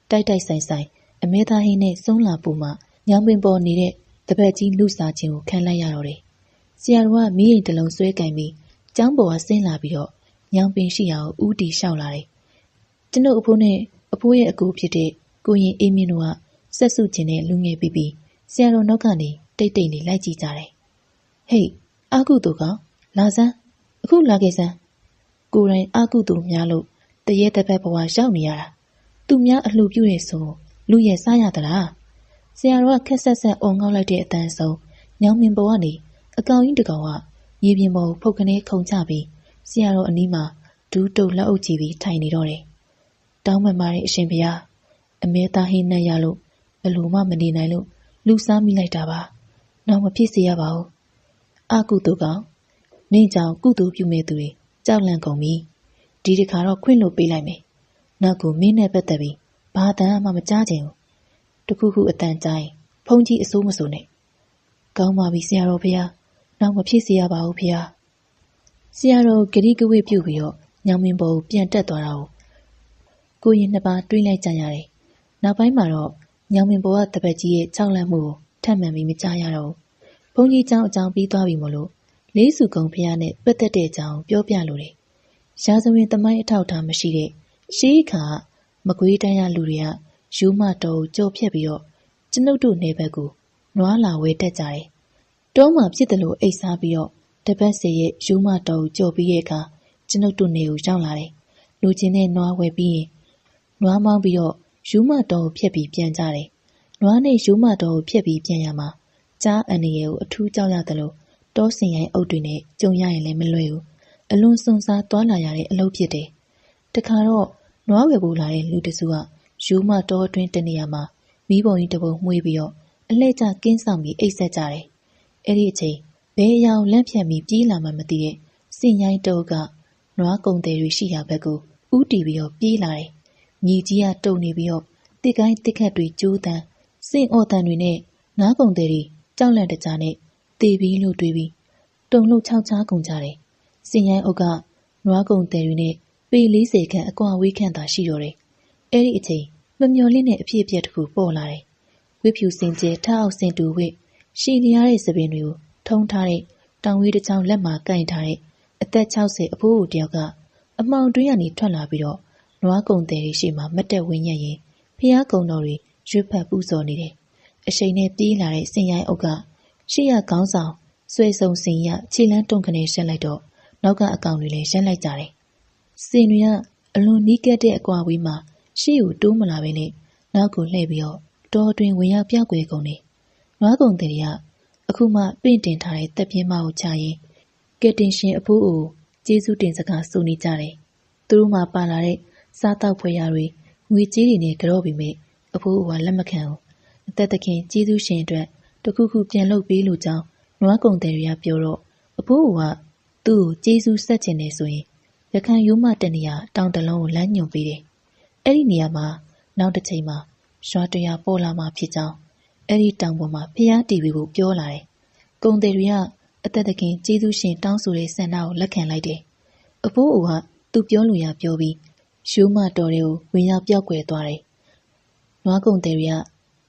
တိုက်ဆိုင်အမေသားဟင်းနဲ့ဆုံးလာပူမှညောင်ပင်ပေါ်နေတဲ့တပတ်ကြီးလူစားခြင်းကိုခံလိုက်ရတော့တယ်ဆရာတော်ကမီးအိမ်တစ်လုံးဆွဲကင်ပြီးကျောင်းပေါ်ကဆင်းလာပြီးတော့ညောင်ပင်ရှိရာကိုဦးတီလျှောက်လာတယ်ကျွန်ုပ်အဖိုးနဲ့အဖိုးရဲ့အကူဖြစ်တဲ့ကိုရင်အေးမြင့်တို့ကဆက်စုခြင်းနဲ့လူငယ်ပြီးဆရာတော်နောက်ကနေတိတ်နေလိုက်ကြည့်ကြတယ်ဟေးအာကုသူကောင်လာစမ်းအခုလာခဲ့စမ်းကိုယ်တိုင်အာကုသူများလို့တရေတပတ်ဘဝရောက်နေရတာသူများအလှပြုရဲဆိုလူရဲ့စားရသလားဆရာတော်ကခက်ဆက်အော်ငေါက်လိုက်တဲ့အတန်းဆုံးညောင်မြင်ပေါ်ကနေအကောင်ကြီးတကောင်ကမြေပြင်ပေါ်ဖုတ်ကနေခုန်ချပြီးဆရာတော်အနီးမှာဒူးတုပ်လက်အုပ်ချပြီးထိုင်နေတော့တယ်တောင်းပန်ပါတဲ့အရှင်ဘုရားအမေသားဟင်းနဲ့ရလို့ဘယ်လိုမှမနေနိုင်လို့လူစားမိလိုက်တာပါနောက်မဖြစ်စေရပါဘူးအကုသိုလ်ကောင်နင့်ကြောင့်ကုသိုလ်ပြုမဲ့သူတွေကြောက်လန့်ကုန်ပြီဒီတစ်ခါတော့ခွင့်လို့ပေးလိုက်မယ်နောက်ကိုမင်းနဲ့ပတ်သက်ပြီးဘာတမ်းမှမကြားချင်ဘူးတခုခုအတန်ကြိုင်ဖုန်ကြီးအစိုးမစိုးနဲ့ကောင်းပါပြီဆရာတော်ဘုရားနောက်မဖြစ်စေရပါဘူးဘုရားဆရာတော်ဂရိကဝိပြုပြီးတော့ညောင်မင်းပေါ်ပြန်တက်သွားတာကိုရင်နှစ်ပါးတွေးလိုက်ကြရတယ်နောက်ပိုင်းမှာတော့ညောင်မင်းပေါ်ကတပတ်ကြီးရဲ့ကြောက်လန့်မှုကိုထပ်မှန်ပြီးမကြားရတော့ဘုန်းကြီးเจ้าအကြောင်းပြီးသွားပြီမို့လို့လေးစုကုံဖျားနဲ့ပတ်သက်တဲ့အကြောင်းပြောပြလိုတယ်ရာဇဝင်သမိုင်းအထောက်အထားမရှိတဲ့ရှေးခါမကွေးတိုင်းရလူတွေကယူမတော်ကိုကြော်ဖြတ်ပြီးတော့ကျွန်ုပ်တို့နေဘက်ကိုနွားလာဝဲတက်ကြတယ်တောမှာဖြစ်တယ်လို့အိတ်စားပြီးတော့တပတ်စီရဲ့ယူမတော်ကိုကြော်ပြီးရဲ့အခါကျွန်ုပ်တို့နေကိုရောက်လာတယ်လူချင်းနဲ့နွားဝဲပြီးရင်နွားမောင်းပြီးတော့ယူမတော်ကိုဖြတ်ပြီးပြန်ကြတယ်နွားနဲ့ယူမတော်ကိုဖြတ်ပြီးပြန်ရမှာကြားအန်ရကိုအထူးကြောက်ရတယ်လို့တောစင်ရိုင်းအုပ်တွေနဲ့ကြုံရရင်လည်းမလွယ်ဘူးအလွန်စွန့်စားသွားလာရတဲ့အလုပ်ဖြစ်တယ်တခါတော့နွားဝယ်ဖို့လာတဲ့လူတစုကယူမတော်အတွင်းတနေရာမှာမီးပုံကြီးတစ်ပုံမှွေးပြီးတော့အလှည့်ကျကင်းဆောင်ပြီးအိတ်ဆက်ကြတယ်အဲ့ဒီအချိန်ဘဲရောင်လန့်ဖြတ်ပြီးပြေးလာမှမသိတဲ့စင်ရိုင်းတုပ်ကနွားကုံတယ်တွေရှိရာဘက်ကိုဥတီပြီးတော့ပြေးလာတယ်ညီကြီးကတုံနေပြီးတော့တစ်ကိုင်းတစ်ခတ်တွေကျိုးတန်းစင်အော်တန်တွေနဲ့နွားကုံတယ်တွေကြောက်လန့်တကြားနဲ့တေးပြီးလို့တွေးပြီးတုံလို့ခြောက်ချားကုန်ကြတယ်စင်ရိုင်းအုပ်ကနွားကုံတယ်တွေနဲ့ပေ40ခန့်အကွာဝေးခန့်သာရှိတော့တယ်အဲ့ဒီအချိန်မမျော်လင့်တဲ့အဖြစ်အပျက်တစ်ခုပေါ်လာတယ်ဝိဖြူစင်ကျဲထအောက်စင်တူဝိရှည်လျားတဲ့သပင်တွေကိုထုံထားတဲ့တောင်ဝေးတစ်ချောင်းလက်မှာကင်ထားတဲ့အသက်60အဖိုးတယောက်ကအမှောင်တွင်းကနေထွက်လာပြီးတော့နွားကုံတယ်တွေရှိမှမတ်တက်ဝင်းညက်ရင်ဖျားကုံတော်တွေရွတ်ဖတ်ပူဇော်နေတယ်အရှိန်နဲ့ပြေးလာတဲ့စင်ရိုင်းအုပ်ကရှေ့ရခေါင်းဆောင်ဆွဲဆုံစင်ရခြေလန်းတွန့်ခနဲ့ရှက်လိုက်တော့နောက်ကအကောင်တွေလည်းရက်လိုက်ကြတယ်စင်တွေကအလွန်နီးကပ်တဲ့အကွာဝေးမှာရှေ့ကိုတိုးမလာဘဲနဲ့နောက်ကိုလှည့်ပြီးတော့တောအတွင်းဝင်ရောက်ပြောက်ွယ်ကုန်တယ်နွားကုံတယ်တွေကအခုမှပင့်တင်ထားတဲ့တပ်ပြင်းမကိုချရင်ကက်တင်ရှင်အဖိုးအိုကျေးဇူးတင်စကားဆိုနေကြတယ်သူတို့မှပါလာတဲ့စားတောက်ဖွယ်ရာတွေငွေကြေးတွေနဲ့ကြော့ပြီးမြဲအဖိုးအိုကလက်မခံဘူး အသက်သခင်ကျေးဇူးရှင်အတွက်တခုခုပြန်လုပ်ပေးလို့ကြောင်းနွားကုန်တယ်တွေကပြောတော့အဖိုးကသူ့ကိုကျေးဇူးဆက်ချင်နေဆိုရင်ရခိုင်ရိုးမတနေရာတောင်တလုံးကိုလမ်းညွှန်ပေးတယ်။အဲ့ဒီနေရာမှာနောက်တစ်ချိန်မှာရွာတရားပေါ်လာမှဖြစ်ကြောင်းအဲ့ဒီတောင်ပေါ်မှာဖျားတီဗီကိုပြောလာတယ်။ကုန်တယ်တွေကအသက်သခင်ကျေးဇူးရှင်တောင်းဆိုတဲ့ဆန္ဒကိုလက်ခံလိုက်တယ်။အဖိုးကသူပြောလို့ရပြောပြီးရိုးမတော်တွေကိုဝင်ရောက်ပြောက်ွယ်သွားတယ်။နွားကုန်တယ်တွေက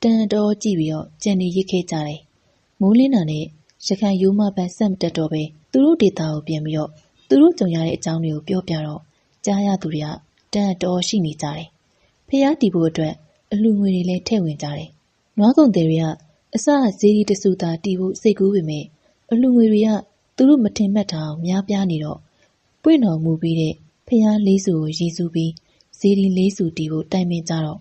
တန်တော်ကြည့်ပြီးတော့ကြံနေရစ်ခဲ့ကြတယ်။မိုးလင်းတာနဲ့ရခိုင်ရိုးမပန်းဆက်မတက်တော့ပဲသူတို့ဒေတာကိုပြန်ပြီးတော့သူတို့ကြုံရတဲ့အကြောင်းတွေကိုပြောပြတော့ကြားရသူတွေကတန်တော်ရှိနေကြတယ်။ဖျားတီဖို့အတွက်အလှငွေတွေလည်းထည့်ဝင်ကြတယ်။နွားကုန်တယ်တွေကအစဈေးကြီးတဆူတာတီဖို့စိတ်ကူးပေမဲ့အလှငွေတွေကသူတို့မထင်မှတ်တာအောင်များပြားနေတော့ပွင့်တော်မူပြီးတဲ့ဖျားလေးစုကိုရည်စူးပြီးဈေးဒီလေးစုတီဖို့တိုင်ပင်ကြတော့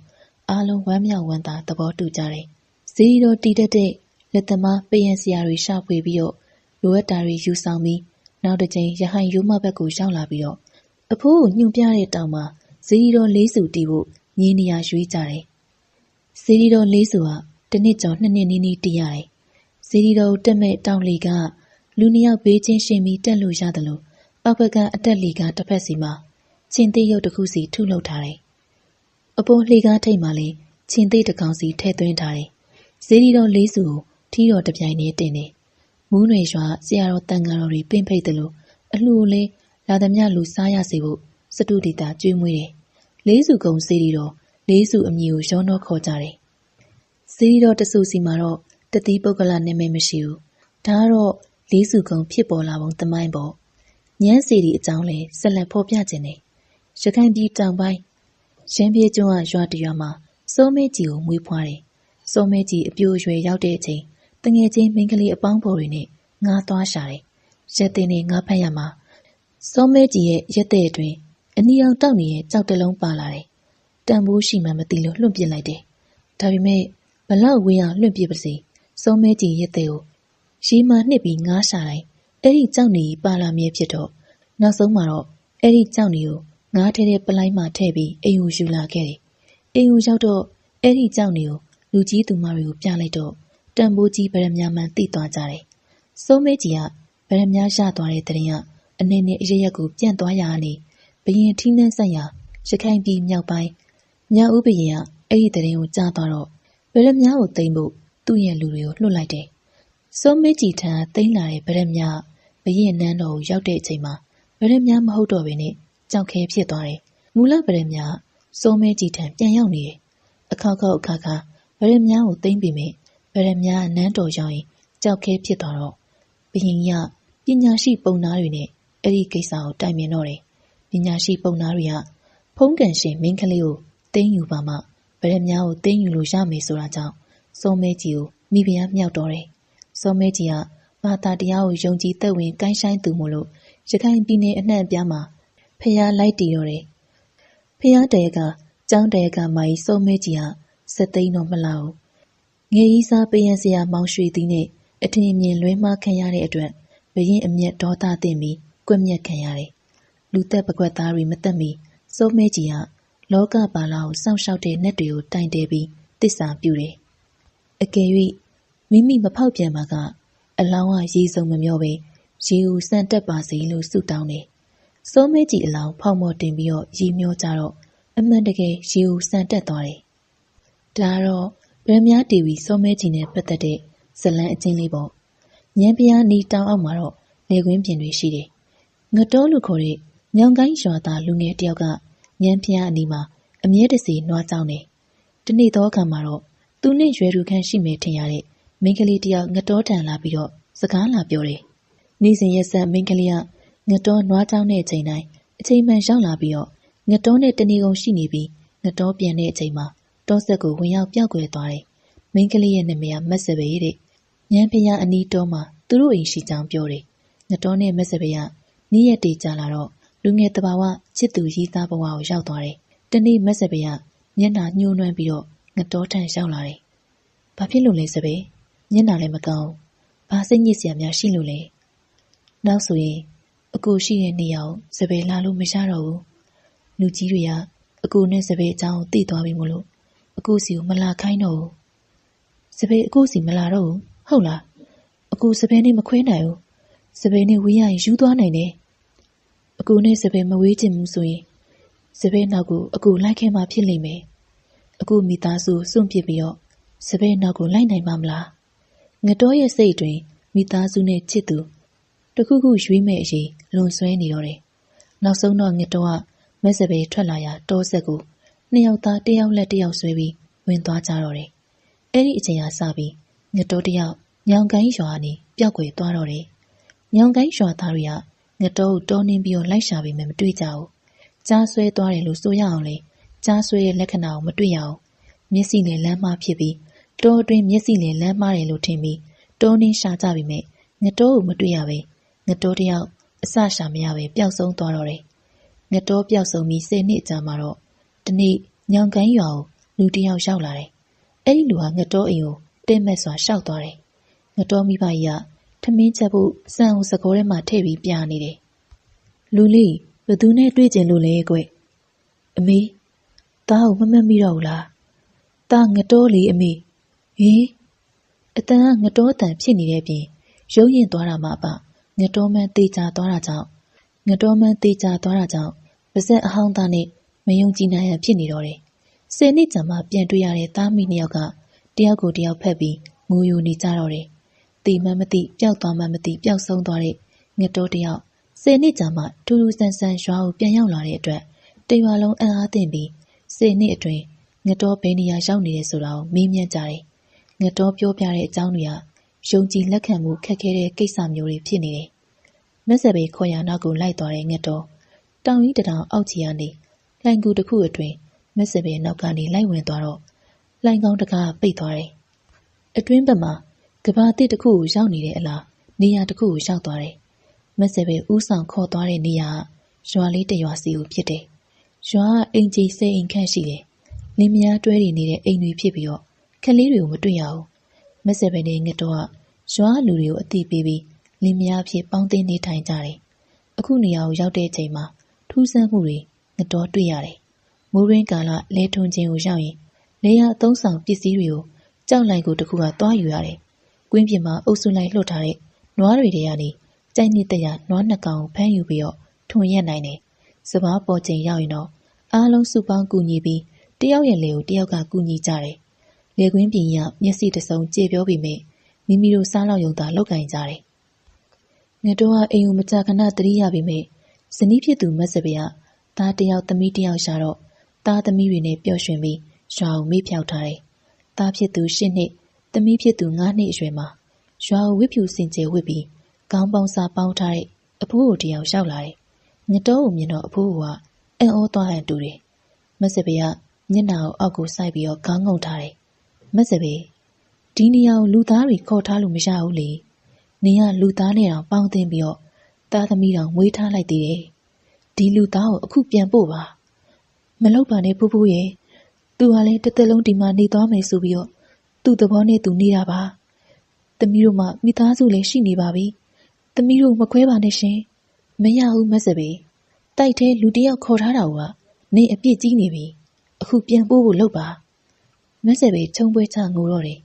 အားလုံးဝမ်းမြောက်ဝမ်းသာသဘောတူကြတယ်။ဈေးတော်တီတက်တဲ့လက်သမားပယံစရာတွေရှာဖွေပြီးတော့လိုအပ်တာတွေယူဆောင်ပြီးနောက်တစ်ချိန်ရဟန်ရိုးမဘက်ကိုရောက်လာပြီးတော့အဖိုးကိုညွှန်ပြတဲ့တောင်မှာဈေးတော်လေးစုတီဖို့ညီနေရာရွေးကြတယ်။ဈေးတော်လေးစုကတစ်နှစ်ကျော်2နှစ်နီးနီးတီးရတယ်။ဈေးတော်တက်မဲ့တောင်လီကလူနှစ်ယောက်ဘေးချင်းရှင်ပြီးတက်လို့ရတယ်လို့အောက်ဘက်ကအတက်လီကတစ်ဖက်စီမှာချင်းသေးရုပ်တစ်ခုစီထုလုပ်ထားတယ်။အပေါ်လှေကားထိပ်မှာလည်းချင်းသေးတစ်ကောင်စီထည့်သွင်းထားတယ်။ဈေးတော်လေးစုကိုထီးတော်တစ်ပြိုင်နဲ့တင်တယ်။မူးနွေရွာဆရာတော်တန်ဃာတော်တွေပင့်ဖိတ်တယ်လို့အလှူလေးလာသမျှလူစားရစေဖို့စတုဒီတာကျွေးမွေးတယ်။လေးစုကုံဈေးတော်လေးစုအမည်ကိုရောနှောခေါ်ကြတယ်။ဈေးတော်တဆူစီမှာတော့တတိပုဂ္ဂလနာမည်မရှိဘူး။ဒါကတော့လေးစုကုံဖြစ်ပေါ်လာပုံသမိုင်းပေါ့။ညမ်းစီဒီအကြောင်းလဲဆက်လက်ဖော်ပြခြင်းနဲ့ရခိုင်ပြည်တောင်ပိုင်းရန်ပြေကျွန်းကရွာတရွာမှာစောမဲကြီးကိုမွေးဖွားတယ်။စောမဲကြီးအပြိုရွယ်ရောက်တဲ့အချိန်တငယ်ချင်းမိန်းကလေးအပေါင်းဖော်တွေနဲ့ငါးသွားရှာတယ်။ရက်သိန်းနဲ့ငါးဖက်ရမှာစောမဲကြီးရဲ့ရက်တဲ့အတွင်းအနီအောင်တောက်နေတဲ့ကြောက်တလုံးပါလာတယ်။တန်ဖိုးရှိမှမသိလို့လွှင့်ပစ်လိုက်တယ်။ဒါပေမဲ့ဘလောက်ဝေးအောင်လွှင့်ပစ်ပါစေစောမဲကြီးရက်တဲ့ကိုရေမှနှစ်ပြီးငါးရှာတိုင်းအဲ့ဒီကြောက်နေပါလာမြဲဖြစ်တော့နောက်ဆုံးမှာတော့အဲ့ဒီကြောက်နေကိုငါးထဲတဲ့ပလိုင်းမှာထည့်ပြီးအိမ်ကိုယူလာခဲ့တယ်။အိမ်ကိုရောက်တော့အဲ့ဒီကြောက်နေကိုလူကြီးသူမတွေကိုပြလိုက်တော့တန်ဖိုးကြီးဗရမ ्या မှန်သိသွားကြတယ်။စိုးမဲကြီးကဗရမ ्या ရသွားတဲ့တဲ့ရင်ကအနေနဲ့အရရက်ကိုပြန့်သွားရကနေဘရင်ထီးနှန်းဆက်ရာရခိုင်ပြည်မြောက်ပိုင်းမြောက်ဦးဘရင်ကအဲ့ဒီတဲ့ရင်ကိုကြားသွားတော့ဗရမ ्या ကိုသိမ်းဖို့သူ့ရဲ့လူတွေကိုလွှတ်လိုက်တယ်။စိုးမဲကြီးထံသိမ်းလာတဲ့ဗရမ ्या ဘရင်နန်းတော်ကိုရောက်တဲ့အချိန်မှာဗရမ ्या မဟုတ်တော့ဘဲနဲ့ကြောက်ခဲဖြစ်သွားတယ်။မူလဗရမ ्या စိုးမဲကြီးထံပြန်ရောက်နေတယ်။အခါခါဗရမ ्या ကိုသိမ်းပြီးမြဗရမ ्या နန်းတော်ရောက်ရင်ကြောက်ခဲဖြစ်သွားတော့ဘရင်ကပညာရှိပုံနာတွေနဲ့အဲ့ဒီကိစ္စကိုတိုင်ပင်တော့တယ်။ပညာရှိပုံနာတွေကဖုံးကန်ရှင်မင်းကလေးကိုသိမ်းယူပါမှဗရမ ्या ကိုသိမ်းယူလို့ရမယ်ဆိုတာကြောင့်စောမဲကြီးကိုမိဖုရားမြောက်တော့တယ်။စောမဲကြီးကဘာသာတရားကိုယုံကြည်သက်ဝင်ကိုင်းဆိုင်သူမို့လို့ရခိုင်ပြည်နယ်အနှံ့အပြားမှာဖျားလိုက်တည်တော့တယ်။ဖျားတရကကျောင်းတရကမာကြီးစောမဲကြီးကစက်သိန်းတော့မလောက်ငယ်ကြီးစားပယံစရာမောင်ရွှေသည်နဲ့အထင်အမြင်လွဲမှားခံရတဲ့အတွက်ဘရင်အမျက်ဒေါသတင်ပြီးကွက်မျက်ခံရတယ်။လူသက်ပကွက်သားတွေမသက်မီစောမဲကြီးကလောကပါလာကိုစောင့်ရှောက်တဲ့နက်တွေကိုတိုင်တဲပြီးတစ္ဆာပြုတယ်။အကယ်၍မိမိမဖောက်ပြန်ပါကအလောင်းကရေစုံမမျောပဲရေကိုစံတက်ပါစေလို့ဆုတောင်းတယ်။စောမဲကြီးအလောင်းဖောက်မော်တင်ပြီးတော့ရေမျောကြတော့အမှန်တကယ်ရေကိုစံတက်သွားတယ်။ဒါတော့ဗရမ ्या တီဗီစောမဲကြီးနဲ့ပတ်သက်တဲ့ဇလံအချင်းလေးပေါ့။ညံဖျားနီတောင်အောက်မှာတော့လေကွင်းပြင်တွေရှိတယ်။ငတော်လို့ခေါ်တဲ့ညောင်ကိုင်းရွာသားလူငယ်တယောက်ကညံဖျားအနီးမှာအမြဲတစေနွားကြောင်းတယ်။တနေ့တော့ခါမှာတော့သူနဲ့ရွယ်သူခန့်ရှိမယ်ထင်ရတဲ့မိန်းကလေးတယောက်ငတော်တန်လာပြီးတော့စကားလာပြောတယ်။နေ့စဉ်ရက်ဆက်မိန်းကလေးကငတော်နွားကြောင်းတဲ့အချိန်တိုင်းအချိန်မှန်ရောက်လာပြီးတော့ငတော်နဲ့တဏီကုံရှိနေပြီးငတော်ပြန်တဲ့အချိန်မှာတောဆက်ကိုဝင်ရောက်ပြောက်ွယ်သွားတယ်။မိန်းကလေးရဲ့နာမည်ကမက်စပေတဲ့ညံဖျားအနီးတောမှာသူတို့အိမ်ရှိကြောင်းပြောတယ်။ငတော်နဲ့မက်စပေကနေ့ရက်တည်ကြလာတော့လူငယ်တဘာဝချစ်သူရီးသားဘဝကိုရောက်သွားတယ်။တနေ့မက်စပေကမျက်နှာညှိုးနွမ်းပြီးတော့ငတော်ထန်ရောက်လာတယ်။ဘာဖြစ်လို့လဲစပေမျက်နှာလည်းမကောင်း။ဘာစိတ်ညစ်စရာများရှိလို့လဲ။နောက်ဆိုရင်အကိုရှိတဲ့နေရာကိုစပေလာလို့မရတော့ဘူး။လူကြီးတွေကအကိုနဲ့စပေအကြောင်းကိုသိသွားပြီမို့လို့အကိုစီကိုမလာခိုင်းတော့ဘူး စပယ်အကိုစီမလာတော့ဘူးဟုတ်လားအကိုစပယ်နဲ့မခွဲနိုင်ဘူးစပယ်နဲ့ဝေးရရင်ယူသွားနိုင်တယ်အကိုနဲ့စပယ်မဝေးချင်ဘူးဆိုရင်စပယ်နောက်ကိုအကိုလိုက်ခဲမှဖြစ်လိမ့်မယ်အကိုမိသားစုစွန့်ပစ်ပြီးတော့စပယ်နောက်ကိုလိုက်နိုင်ပါမလားငတော်ရဲ့စိတ်တွင်မိသားစုနဲ့ချစ်သူတခုခုရွေးမဲ့အရေးလွန်ဆွဲနေတော့တယ်နောက်ဆုံးတော့ငတော်ကမက်စပယ်ထွက်လာရာတောဆက်ကိုနှစ်ယောက်သားတစ်ယောက်လက်တစ်ယောက်ဆွဲပြီးဝင်သွားကြတော့တယ်အဲ့ဒီအချိန်ကစပြီးငတော်တစ်ယောက်ညောင်ကိုင်းရွာကနေပျောက်ကွယ်သွားတော့တယ်ညောင်ကိုင်းရွာသားတွေကငတော်ကိုတောင်းနှင်းပြီးတော့လိုက်ရှာပြီးမှမတွေ့ကြဘူးကြားဆွဲသွားတယ်လို့ဆိုရအောင်လေကြားဆွဲရဲ့လက္ခဏာကိုမတွေ့ရအောင်မျက်စိနဲ့လမ်းမဖြစ်ပြီးတောအတွင်းမျက်စိနဲ့လမ်းမတယ်လို့ထင်ပြီးတောနှင်းရှာကြပြီးမြဲငတော်ကိုမတွေ့ရပဲငတော်တစ်ယောက်အစရှာမရပဲပျောက်ဆုံးသွားတော့တယ်ငတော်ပျောက်ဆုံးပြီး10နှစ်ကြာမှတော့ဒီနေ့ညောင်ကိုင်းရွာကိုလူတစ်ယောက်ရောက်လာတယ်အဲ့ဒီလူကငတော်အိမ်ကိုတဲမက်စွာရှောက်သွားတယ်ငတော်မိဘကြီးကထမင်းချက်ဖို့စံကိုစကောထဲမှာထည့်ပြီးပြနေတယ်လူလေးဘသူနဲ့တွေ့ကျင်လို့လဲကွအမေသားကိုမမှတ်မိတော့ဘူးလားသားငတော်လေးအမေဟင်အတန်ကငတော်တန်ဖြစ်နေတဲ့ပြင်ရုံရင်သွားတာမှအပငတော်မန်းတေချာသွားတာကြောင့်ပါဇက်အဟောင်းသားနဲ့မယုံကြည်နိုင်ရဖြစ်နေတော့တယ်10နှစ်ကြာမှပြန်တွေ့ရတဲ့သားမိနှစ်ယောက်ကတယောက်ကိုတယောက်ဖက်ပြီးငိုယိုနေကြတော့တယ်တီမှန်းမသိပျောက်သွားမှမသိပျောက်ဆုံးသွားတဲ့ငတော်တယောက်10နှစ်ကြာမှထူးထူးဆန်းဆန်းရွာကိုပြန်ရောက်လာတဲ့အတွက်တရွာလုံးအံ့အားသင့်ပြီး10နှစ်အတွင်းငတော်ဘယ်နေရာရောက်နေတယ်ဆိုတာကိုမေးမြန်းကြတယ်ငတော်ပြောပြတဲ့အကြောင်းတွေကယုံကြည်လက်ခံမှုခက်ခဲတဲ့ကိစ္စမျိုးတွေဖြစ်နေတယ်မက်စပယ်ခေါ်ရနောက်ကိုလိုက်သွားတဲ့ငတော်တောင်ကြီးတောင်အောက်ခြေကနေလှိုင်ကူတစ်ခုအတွင်းမက်စပယ်နောက်ကနေလိုက်ဝင်သွားတော့လှိုင်ကောင်းတကားပိတ်သွားတယ်အတွင်းဘက်မှာကဘာတစ်တစ်ခုကိုရောက်နေတဲ့အလားနေရာတစ်ခုကိုရောက်သွားတယ်မက်စပယ်ဦးဆောင်ခေါ်သွားတဲ့နေရာကရွာလေးတစ်ရွာစီကိုဖြစ်တယ်ရွာကအိမ်ကြီး10အိမ်ခန့်ရှိတယ်လင်းမယားတွဲနေနေတဲ့အိမ်တွေဖြစ်ပြီးတော့ခလေးတွေကိုမတွေ့ရဘူးမက်စပယ်နဲ့ငတော်ကရွာလူတွေကိုအတိပေးပြီးလင်းမယားဖြစ်ပေါင်းသိနေထိုင်ကြတယ်အခုနေရာကိုရောက်တဲ့အချိန်မှာထူးဆန်းမှုတွေငတော်တွေ့ရတယ်မိုးရင်းကာလလဲထွန်ခြင်းကိုရောက်ရင်လေယာအသုံးဆောင်ပစ္စည်းတွေကိုကြောက်လိုက်ကိုတစ်ခုကသွားယူရတယ်ကွင်းပြင်မှာအုပ်စုလိုက်လွှတ်ထားတဲ့နွားတွေထဲကနေကြိုက်နှစ်တရနွားနှစ်ကောင်ကိုဖမ်းယူပြီးတော့ထွန်ရက်နိုင်တယ်စပားပေါ်ချိန်ရောက်ရင်တော့အားလုံးစုပေါင်းကူညီပြီးတယောက်ရဲ့လေကိုတယောက်ကကူညီကြတယ်လေကွင်းပြင်ကမျက်စိတစုံကြေပြောပြီးမိမိတို့စားလောက်ယုံသာလောက်ကင်ကြတယ်ငတော်ကအိမ်ကိုမကြခဏတတိယပြီးမိဇနီးဖြစ်သူမက်စပယ်ကသားတယောက်သမီးတယောက်ရှာတော့သားသမီးတွေနဲ့ပျော်ရွှင်ပြီးရွာကိုမေ့ဖြောက်ထားတယ်သားဖြစ်သူ10နှစ်သမီးဖြစ်သူ9နှစ်အရွယ်မှာရွာကိုဝစ်ဖြူစင်ကြယ်ဝစ်ပြီးခေါင်းပေါင်းစားပေါင်းထားတဲ့အဖိုးကိုတယောက်ရောက်လာတယ်ငတော်ကိုမြင်တော့အဖိုးကအံ့ဩသွားဟန်တူတယ်မက်စပယ်ကမျက်နှာကိုအောက်ကိုစိုက်ပြီးတော့ခေါင်းငုံထားတယ်မက်စပယ်ဒီနေရာကိုလူသားတွေခေါ်ထားလို့မရဘူးလေနင်ကလူသားနဲ့တောင်ပေါင်းသိမ်းပြီးတော့သားသမီးတောင်မွေးထားလိုက်သေးတယ်ဒီလူသားကိုအခုပြန်ပို့ပါမလုပ်ပါနဲ့ဖူးဖူးရဲ့သူကလည်းတစ်သက်လုံးဒီမှာနေသွားမယ်ဆိုပြီးတော့သူ့သဘောနဲ့သူနေတာပါသမီးတို့မှမိသားစုလည်းရှိနေပါပြီသမီးတို့မခွဲပါနဲ့ရှင်မရဘူးမက်စပယ်တိုက်ထဲလူတစ်ယောက်ခေါ်ထားတာကနေအပြစ်ကြီးနေပြီအခုပြန်ပို့ဖို့လုပ်ပါမက်စပယ်ချုံပွဲချငိုတော့တယ်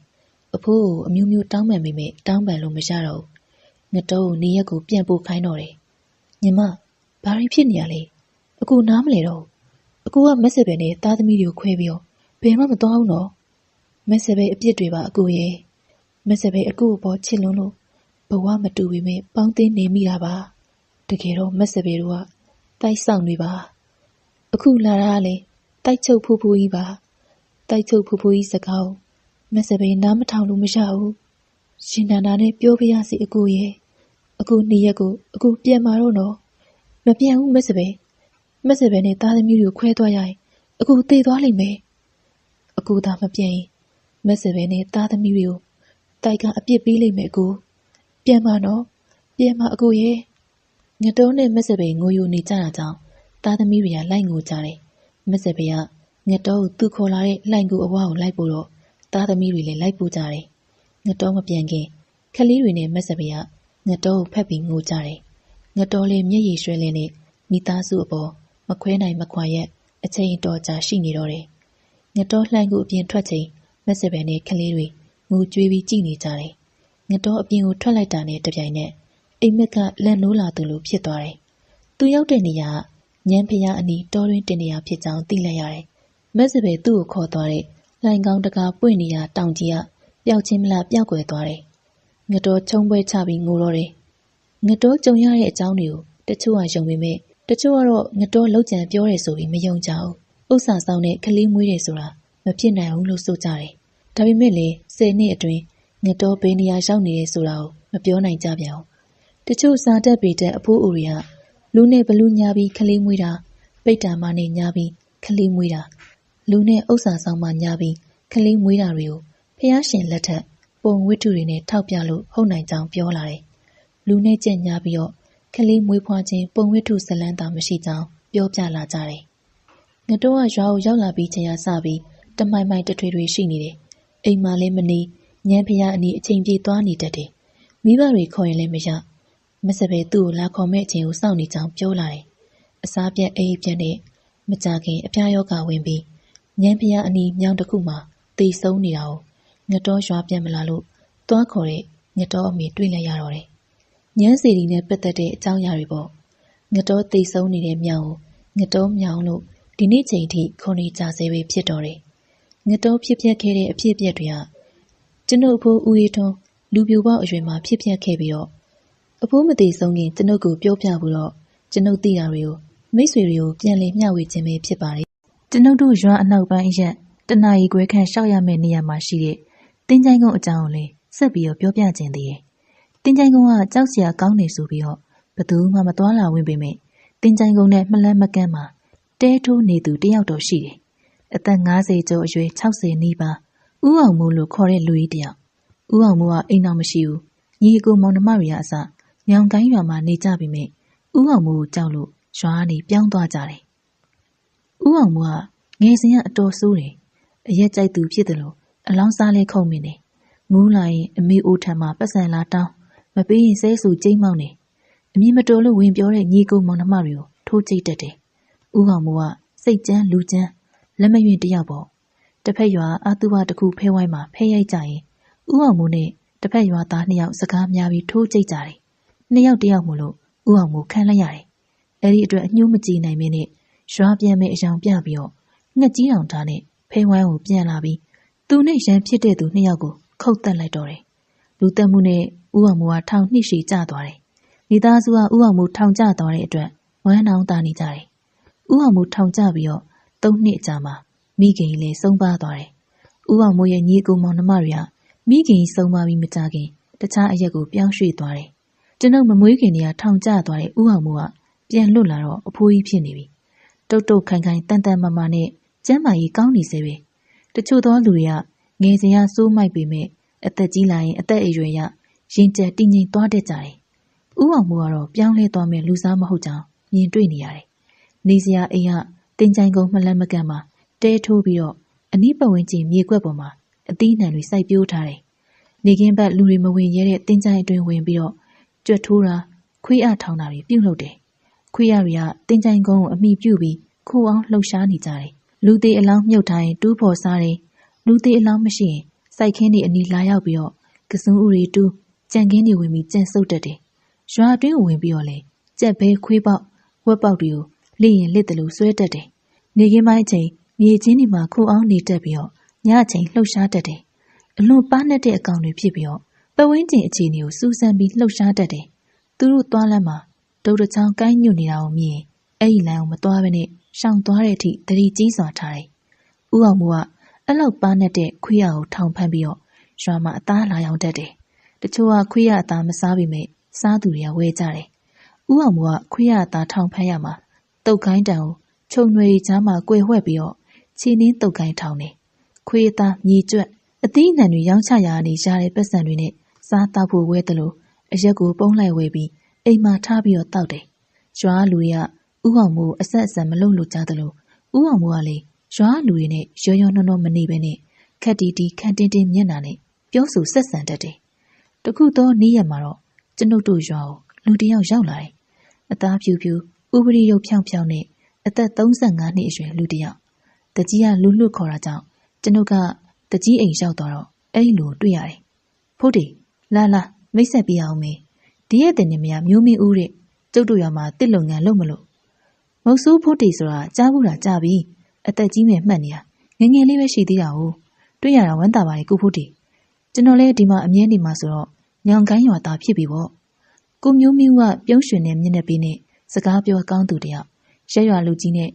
အဖိုးကိုအမျိုးမျိုးတောင်းပန်မိမဲ့တောင်းပန်လို့မရတော့ဘူးငတော်ကိုနေရက်ကိုပြန်ပို့ခိုင်းတော့တယ်ညီမဘာတွေဖြစ်နေရလဲအကူနားမလဲတော့အကူကမက်စပယ်နဲ့သားသမီးတွေကိုခွဲပြီးတော့ဘယ်မှမသွားဘူးနော်မက်စပယ်အပြစ်တွေပါအကူရဲ့မက်စပယ်အကူကိုပေါ်ချစ်လွန်းလို့ဘဝမတူပေမဲ့ပေါင်းသိနေမိတာပါတကယ်တော့မက်စပယ်တို့ကတိုက်ဆောင်နေပါအခုလာတာကလေတိုက်ချုပ်ဖူးဖူးကြီးပါတိုက်ချုပ်ဖူးဖူးကြီးစကားကိုမက်စပယ်နားမထောင်လို့မရဘူးရှင်နန္ဒာနဲ့ပြောပြရစီအကူရဲ့အခုနေရက်ကိုအကူပြန်มาတော့နော်မပြန်ဘူးမက်စပယ်နဲ့သားသမီးတွေကိုခွဲသွားရရင်အကူသေသွားလိမ့်မယ်အကူသာမပြန်ရင်မက်စပယ်နဲ့သားသမီးတွေကိုတိုက်ကအပြစ်ပေးလိမ့်မယ်အကူပြန်มาနော်ပြန်มาအကူရဲ့ငတော်နဲ့မက်စပယ်ငိုယိုနေကြတာကြောင့်သားသမီးတွေကလိုက်ငိုကြတယ်မက်စပယ်ကငတော်ကိုသူ့ခေါ်လာတဲ့လှိုင်ကူအဝါကိုလိုက်ပို့တော့သားသမီးတွေလည်းလိုက်ပို့ကြတယ်ငတော်မပြန်ခင်ခလေးတွေနဲ့မက်စပယ်ကငတော်ကိုဖက်ပြီးငိုကြတယ်ငတော်လည်းမျက်ရည်ရွှဲလင်းနဲ့မိသားစုအပေါ်မခွဲနိုင်မခွာရက်အချိန်တော်ကြာရှိနေတော့တယ်ငတော်လှိုင်ကူအပြင်ထွက်ချိန်မက်စပယ်နဲ့ခလေးတွေ ငိုကြွေးပြီးကြည်နေကြတယ်ငတော်အပြင်ကိုထွက်လိုက်တာနဲ့တပြိုင်နက်အိမ်မက်ကလက်နိုးလာသူလိုဖြစ်သွားတယ်သူရောက်တဲ့နေရာညံဖျားအနီးတောတွင်တင်နေရဖြစ်ကြောင်းသိလိုက်ရတယ်မက်စပယ်သူ့ကိုခေါ်သွားတဲ့လိုင်ကောင်းတကာပွင့်နေရတောင်ကြီးကပျောက်ချင်းမလားပျောက်ကွယ်သွားတယ်ငတော်ချုံပွဲချပြီးငိုတော့တယ်ငတော်ကြုံရတဲ့အကြောင်းတွေကိုတချို့ကယုံပေမဲ့တချို့ကတော့ငတော်လောက်ကျန်ပြောတယ်ဆိုပြီးမယုံကြဘူးဥစ္စာဆောင်တဲ့ကလေးမွေးတယ်ဆိုတာမဖြစ်နိုင်ဘူးလို့ဆိုကြတယ်ဒါပေမဲ့လေ10နှစ်အတွင်းငတော်ဘေးနေရာရောက်နေတယ်ဆိုတာကိုမပြောနိုင်ကြပြန်ဘူးတချို့စာတက်ပေတဲ့အဖိုးအိုတွေကလူနဲ့ဘလူးညာပြီးကလေးမွေးတာပိတ်တာမနဲ့ညာပြီးကလေးမွေးတာလူနဲ့ဥစ္စာဆောင်မှညာပြီးကလေးမွေးတာတွေကိုဖျားရှင်လက်ထက်ပုံဝိတ္ထုတွေနဲ့ထောက်ပြလို့ဟုတ်နိုင်ကြောင်းပြောလာတယ်လူနဲ့ကြက်ညာပြီးတော့ကလေးမွေးဖွားခြင်းပုံဝိတ္ထုဇလန်းသာမရှိကြောင်းပြောပြလာကြတယ်ငတော်ကရွာကိုရောက်လာပြီးချိန်ရစပြီးတမိုင်မိုင်တထွေထွေရှိနေတယ်အိမ်မှာလည်းမနေညံဖျားအနီးအချိန်ပြေးသွားနေတတ်တယ်မိဘတွေခေါ်ရင်လည်းမရမစပယ်သူ့ကိုလာခေါ်မဲ့အချိန်ကိုစောင့်နေကြောင်းပြောလာတယ်အစားပြတ်အိပ်ပြတ်နဲ့မကြခင်အဖျားယောဂဝင်ပြီးညံဖျားအနီးမြောင်းတစ်ခုမှာသေဆုံးနေတာကိုငတော်ရွာပြန်မလာလို့သွားခေါ်တဲ့ငတော်အမေတွေ့လိုက်ရတော့တယ်ညမ်းစီရီနဲ့ပတ်သက်တဲ့အကြောင်းအရာတွေပေါ့ငတော်သေဆုံးနေတဲ့မြောင်းကိုငတော်မြောင်းလို့ဒီနေ့ချိန်ထိခေါ်နေကြဆဲပဲဖြစ်တော့တယ်ငတော်ဖြစ်ပျက်ခဲ့တဲ့အဖြစ်အပျက်တွေကကျွန်ုပ်အဖိုးဦးရီထွန်းလူပြိုပေါက်အရွယ်မှာဖြစ်ပျက်ခဲ့ပြီးတော့အဖိုးမသေးဆုံးခင်ကျွန်ုပ်ကိုပြောပြဘူးတော့ကျွန်ုပ်သိတာတွေကိုမိတ်ဆွေတွေကိုပြန်လည်မျှဝေခြင်းပဲဖြစ်ပါတယ်ကျွန်ုပ်တို့ရွာအနောက်ပိုင်းအရက်တနာရီခွဲခန့်ရှောက်ရမယ့်နေရာမှာရှိတဲ့တင်းချိုင်းကုန်းအကြောင်းကိုလည်းဆက်ပြီးတော့ပြောပြခြင်းသေးတယ်တင်းချိုင်းကုန်းကကြောက်စရာကောင်းနေဆိုပြီးတော့ဘသူမှမသွားလာဝင်ပေမဲ့တင်းချိုင်းကုန်းနဲ့မလန်းမကန်းမှာတဲထိုးနေသူတယောက်တော့ရှိတယ်အသက်50ကျော်အရွယ်60နီးပါးဦးအောင်မိုးလို့ခေါ်တဲ့လူကြီးတယောက်ဦးအောင်မိုးကအိမ်တော်မရှိဘူးညီအကိုမောင်နှမတွေကအစညောင်ကိုင်းရွာမှာနေကြပြီမဲ့ဦးအောင်မိုးကိုကြောက်လို့ရွာကနေပြောင်းသွားကြတယ်ဦးအောင်မိုးကငယ်စဉ်ကအတော်ဆိုးတယ်အရက်ကြိုက်သူဖြစ်တယ်လို့အလောင်းစားလေးခုံမင်းတယ်မူးလာရင်အမေအိုထံမှာပတ်စံလာတောင်းမပေးရင်ဆဲဆူကျိမ့်မောင်းတယ်အမြင်မတော်လို့ဝင်ပြောတဲ့ညီကိုမောင်နှမတွေကိုထိုးကြိတ်တတ်တယ်ဦးအောင်မိုးကစိတ်ကြမ်းလူကြမ်းလက်မရွင်တယောက်ပေါ့တစ်ဖက်ရွာအာသူဝတစ်ခုဖဲဝိုင်းမှာဖဲရိုက်ကြရင်ဦးအောင်မိုးနဲ့တစ်ဖက်ရွာသား2ယောက်စကားများပြီးထိုးကြိတ်ကြတယ်2ယောက်တယောက်မို့လို့ဦးအောင်မိုးခံလိုက်ရတယ်အဲ့ဒီအတွက်အညှိုးမကြည့်နိုင်မင်းနဲ့ရွာပြန်မဲ့အယောင်ပြပြီးတော့ငှက်ကြီးတောင်ထားနဲ့ဖဲဝိုင်းကိုပြန်လာပြီးသူနဲ့ရန်ဖြစ်တဲ့သူ2ယောက်ကိုခုတ်တက်လိုက်တော့တယ်လူတက်မှုနဲ့ဦးအောင်မိုးကထောင်နှစ်ရှည်ကျသွားတယ်မိသားစုကဦးအောင်မိုးထောင်ကျသွားတဲ့အတွက်ဝမ်းနှောင်းတာနေကြတယ်ဦးအောင်မိုးထောင်ကျပြီးတော့3နှစ်အကြာမှာမိခင်ကြီးလည်းဆုံးပါသွားတယ်ဦးအောင်မိုးရဲ့ညီကိုမောင်နှမတွေကမိခင်ကြီးဆုံးပါပြီးမကြခင်တခြားအရက်ကိုပြောင်းရွှေ့သွားတယ်ကျွန်ုပ်မမွေးခင်တည်းကထောင်ကျသွားတဲ့ဦးအောင်မိုးကပြန်လွတ်လာတော့အဖိုးကြီးဖြစ်နေပြီတုတ်တုတ်ခိုင်ခိုင်တန်တန်မာမာနဲ့ကျမ်းမာရေးကောင်းနေစေပဲတချို့သောလူတွေကငယ်စဉ်ကစိုးမိုက်ပေမဲ့အသက်ကြီးလာရင်အသက်အရွယ်ရရင်ကျက်တည်ငြိမ်သွားတတ်ကြတယ်ဦးအောင်မိုးကတော့ပြောင်းလဲသွားမဲ့လူစားမဟုတ်ကြောင်းမြင်တွေ့နေရတယ်နေစရာအိမ်ကတင်ချိုင်ကုန်းမလန်းမကန့်မှာတဲထိုးပြီးတော့အနီးပတ်ဝန်းကျင်မြေကွက်ပေါ်မှာအသီးနှံတွေစိုက်ပျိုးထားတယ်နေကင်းဘက်လူတွေမဝင်ရဲတဲ့တင်ချိုင်အတွင်းဝင်ပြီးတော့ကြွက်ထိုးတာခွေးအထောင်တာတွေပြုတ်လုပ်တယ်ခွေးရတွေကတင်ချိုင်ကုန်းကိုအမိပြုတ်ပြီးခိုးအောင်လှုပ်ရှားနေကြတယ်လူသေးအလောင်းမြုပ်ထားရင်တူးဖော်စားတယ်လူသေးအလောင်းမရှိရင်စိုက်ခင်းတွေအနီးလာရောက်ပြီးတော့ကစွန်းဥတွေတူးကြံခင်းတွေဝင်ပြီးကြံဆုပ်တတ်တယ်ရွာအတွင်းဝင်ပြီးတော့လေကြက်ဘဲခွေးပေါက်ဝက်ပေါက်တွေကိုလိရင်လစ်တယ်လို့ဆွဲတတ်တယ်နေခင်းပိုင်းအချိန်မြေချင်းတွေမှာခိုးအောင်နေတတ်ပြီးတော့ညအချိန်လှုပ်ရှားတတ်တယ်အလွန်ပါနဲ့တဲ့အကောင်တွေဖြစ်ပြီးတော့ပတ်ဝန်းကျင်အခြေအနေကိုစူးစမ်းပြီးလှုပ်ရှားတတ်တယ်သူတို့သွားလမ်းမှာဒုတ်တချောင်းကိုင်းညွတ်နေတာကိုမြင်အဲ့ဒီလမ်းကိုမသွားဘဲနဲ့ရှောင်သွားတဲ့အထိတတိကြီးစွာထားတယ်ဦးအောင်မိုးကအဲ့လောက်ပါနဲ့တဲ့ခွေးရကိုထောင်ဖမ်းပြီးတော့ရွာမှာအသားလာရောက်တတ်တယ်တချို့ကခွေးရအသားမစားပေမဲ့စားသူတွေကဝဲကြတယ်ဦးအောင်မိုးကခွေးရအသားထောင်ဖမ်းရမှာတုတ်ကိုင်းတံကိုခြုံရွယ်ကြားမှာကွယ်ဝှက်ပြီးတော့ခြေနှင်းတုတ်ကိုင်းထောင်တယ်ခွေးအသားမြေကျွတ်အသီးအနှံတွေရောင်းချရာကနေရတဲ့ပတ်စံတွေနဲ့စားတောက်ဖို့ဝဲတယ်လို့အရက်ကိုပုံးလိုက်ဝဲပြီးအိမ်မှာထားပြီးတော့တောက်တယ်ရွာလူတွေကဦးအောင်မိုးအဆက်အဆံမလုပ်လို့ကြားတယ်လို့ဦးအောင်မိုးကလေရွာလူတွေနဲ့ရောရောနှောနှောမနေပဲနဲ့ခက်တီတီခန့်တင်းတင်းမျက်နှာနဲ့ပြောဆိုဆက်ဆံတတ်တယ်တခုတော့နေ့ရက်မှာတော့ကျွန်ုပ်တို့ရွာကိုလူတယောက်ရောက်လာတယ်အသားဖြူဖြူဥပရိယုတ်ဖြောင်းဖြောင်းနဲ့အသက်35နှစ်အရွယ်လူတယောက်တကြီးကလူလွတ်ခေါ်တာကြောင့်ကျွန်ုပ်ကတကြီးအိမ်ရောက်သွားတော့ အဲ့ဒီလိုတွေ့ရတယ်ဖိုးတီလာမိတ်ဆက်ပြအောင်မေဒီရဲ့တင်နေမရမျိုးမင်းဦးတဲ့ကျုပ်တို့ရွာမှာတစ်လုံငန်းလုံးမလို့မုတ်ဆိုးဖိုးတီဆိုတာကြားဘူးတာကြားပြီအသက်ကြီးမဲ့မှတ်နေတာငငယ်လေးပဲရှိသေးတာကိုတွေ့ရတာဝမ်းသာပါလေကိုဖိုးတီကျွန်တော်လည်းဒီမှာအမြဲနေမှာဆိုတော့ညောင်ကိုင်းရွာသားဖြစ်ပြီပေါ့ကိုမျိုးမင်းဦးကပြုံးရွှင်နဲ့မျက်နှာပေးနဲ့စကားပြောကောင်းသူတယောက်ရက်ရွာလူကြီးနဲ့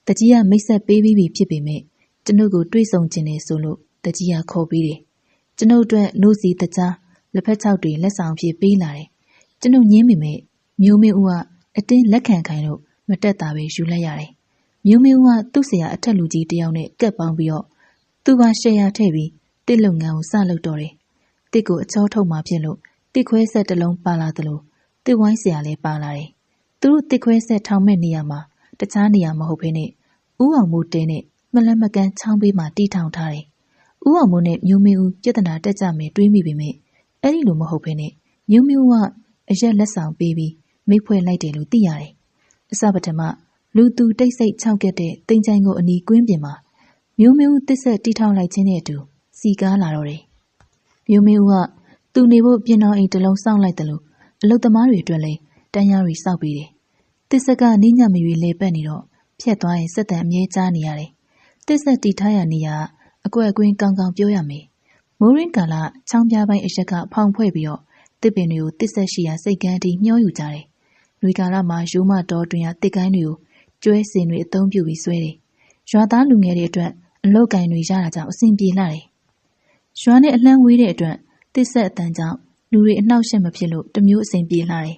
တကြီးကမိတ်ဆက်ပေးပြီးပြီဖြစ်ပေမဲ့ကျွန်ုပ်ကိုတွေ့ဆုံခြင်းနဲ့ဆိုလို့တကြီးကခေါ်ပြီးတယ်ကျွန်ုပ်အတွက်နိုးစီတကြားလက်ဖက်ချောက်တွေလက်ဆောင်ဖြစ်ပေးလာတယ်ကျွန်ုပ်ညင်းမိမဲ့မျိုးမင်းဦးကအတင်းလက်ခံခိုင်းလို့မတက်တာပဲယူလိုက်ရတယ်မျိုးမင်းဦးကသူ့ဆရာအထက်လူကြီးတယောက်နဲ့ကပ်ပေါင်းပြီးတော့သူ့ဘာရှယ်ယာထည့်ပြီးတစ်လုပ်ငန်းကိုစလုပ်တော့တယ်တစ်ကိုအချောထုတ်မှဖြစ်လို့တစ်ခွဲဆက်တစ်လုံးပါလာသလိုတစ်ဝိုင်းဆရာလည်းပါလာတယ်သူတို့တစ်ခွဲဆက်ထောင်မဲ့နေရာမှာတခြားနေရာမဟုတ်ဘဲနဲ့ဥအောင်မိုးတဲနဲ့မလန်းမကန်းချောင်းပေးမှတီးထောင်ထားတယ်ဥအောင်မိုးနဲ့မျိုးမင်းဦးပြဿနာတက်ကြမယ်တွေးမိပေမဲ့အဲ့ဒီလိုမဟုတ်ဘဲနဲ့မျိုးမင်းဦးကအရက်လက်ဆောင်ပေးပြီးမိဖွဲ့လိုက်တယ်လို့သိရတယ်အစပထမလူသူတိတ်ဆိတ်ခြောက်ကတဲ့တင်ချိုင်ကိုအနီးကွင်းပြင်မှာမျိုးမင်းဦးတစ်ဆက်တီးထောင်လိုက်ခြင်းနဲ့အတူစီကားလာတော့တယ်မျိုးမင်းဦးကသူနေဖို့ပြင်တော်အိမ်တစ်လုံးစောင့်လိုက်တယ်လို့အလုတ်သမားတွေအတွက်လည်းတန်းရရီစောက်ပေးတယ်တစ်ဆက်ကနေညမရွေလေပတ်နေတော့ဖြတ်သွားရင်စက်တန်အမြဲကြားနေရတယ်တစ်ဆက်တီထားရနေရအကွက်အကွင်းကောင်းကောင်းပြောရမယ်မိုးရင်းကာလချောင်းပြားပိုင်းအရက်ကဖောင်ဖွဲ့ပြီးတော့တစ်ပင်တွေကိုတစ်ဆက်ရှိရာစိတ်ကန်းတီမျောယူကြတယ်လူကာလမှာရိုးမတော်တွင်ရတစ်ကိုင်းတွေကိုကျွဲစင်တွေအသုံးပြုပြီးဆွဲတယ်ရွာသားလူငယ်တွေအတွက်အလုတ်ကင်တွေရတာကြောင့်အဆင်ပြေလာတယ်ရွာနဲ့အလှမ်းဝေးတဲ့အတွက်တစ်ဆက်အတန်ကြောင့်လူတွေအနှောက်အယှက်မဖြစ်လို့တမျိုးအဆင်ပြေလာတယ်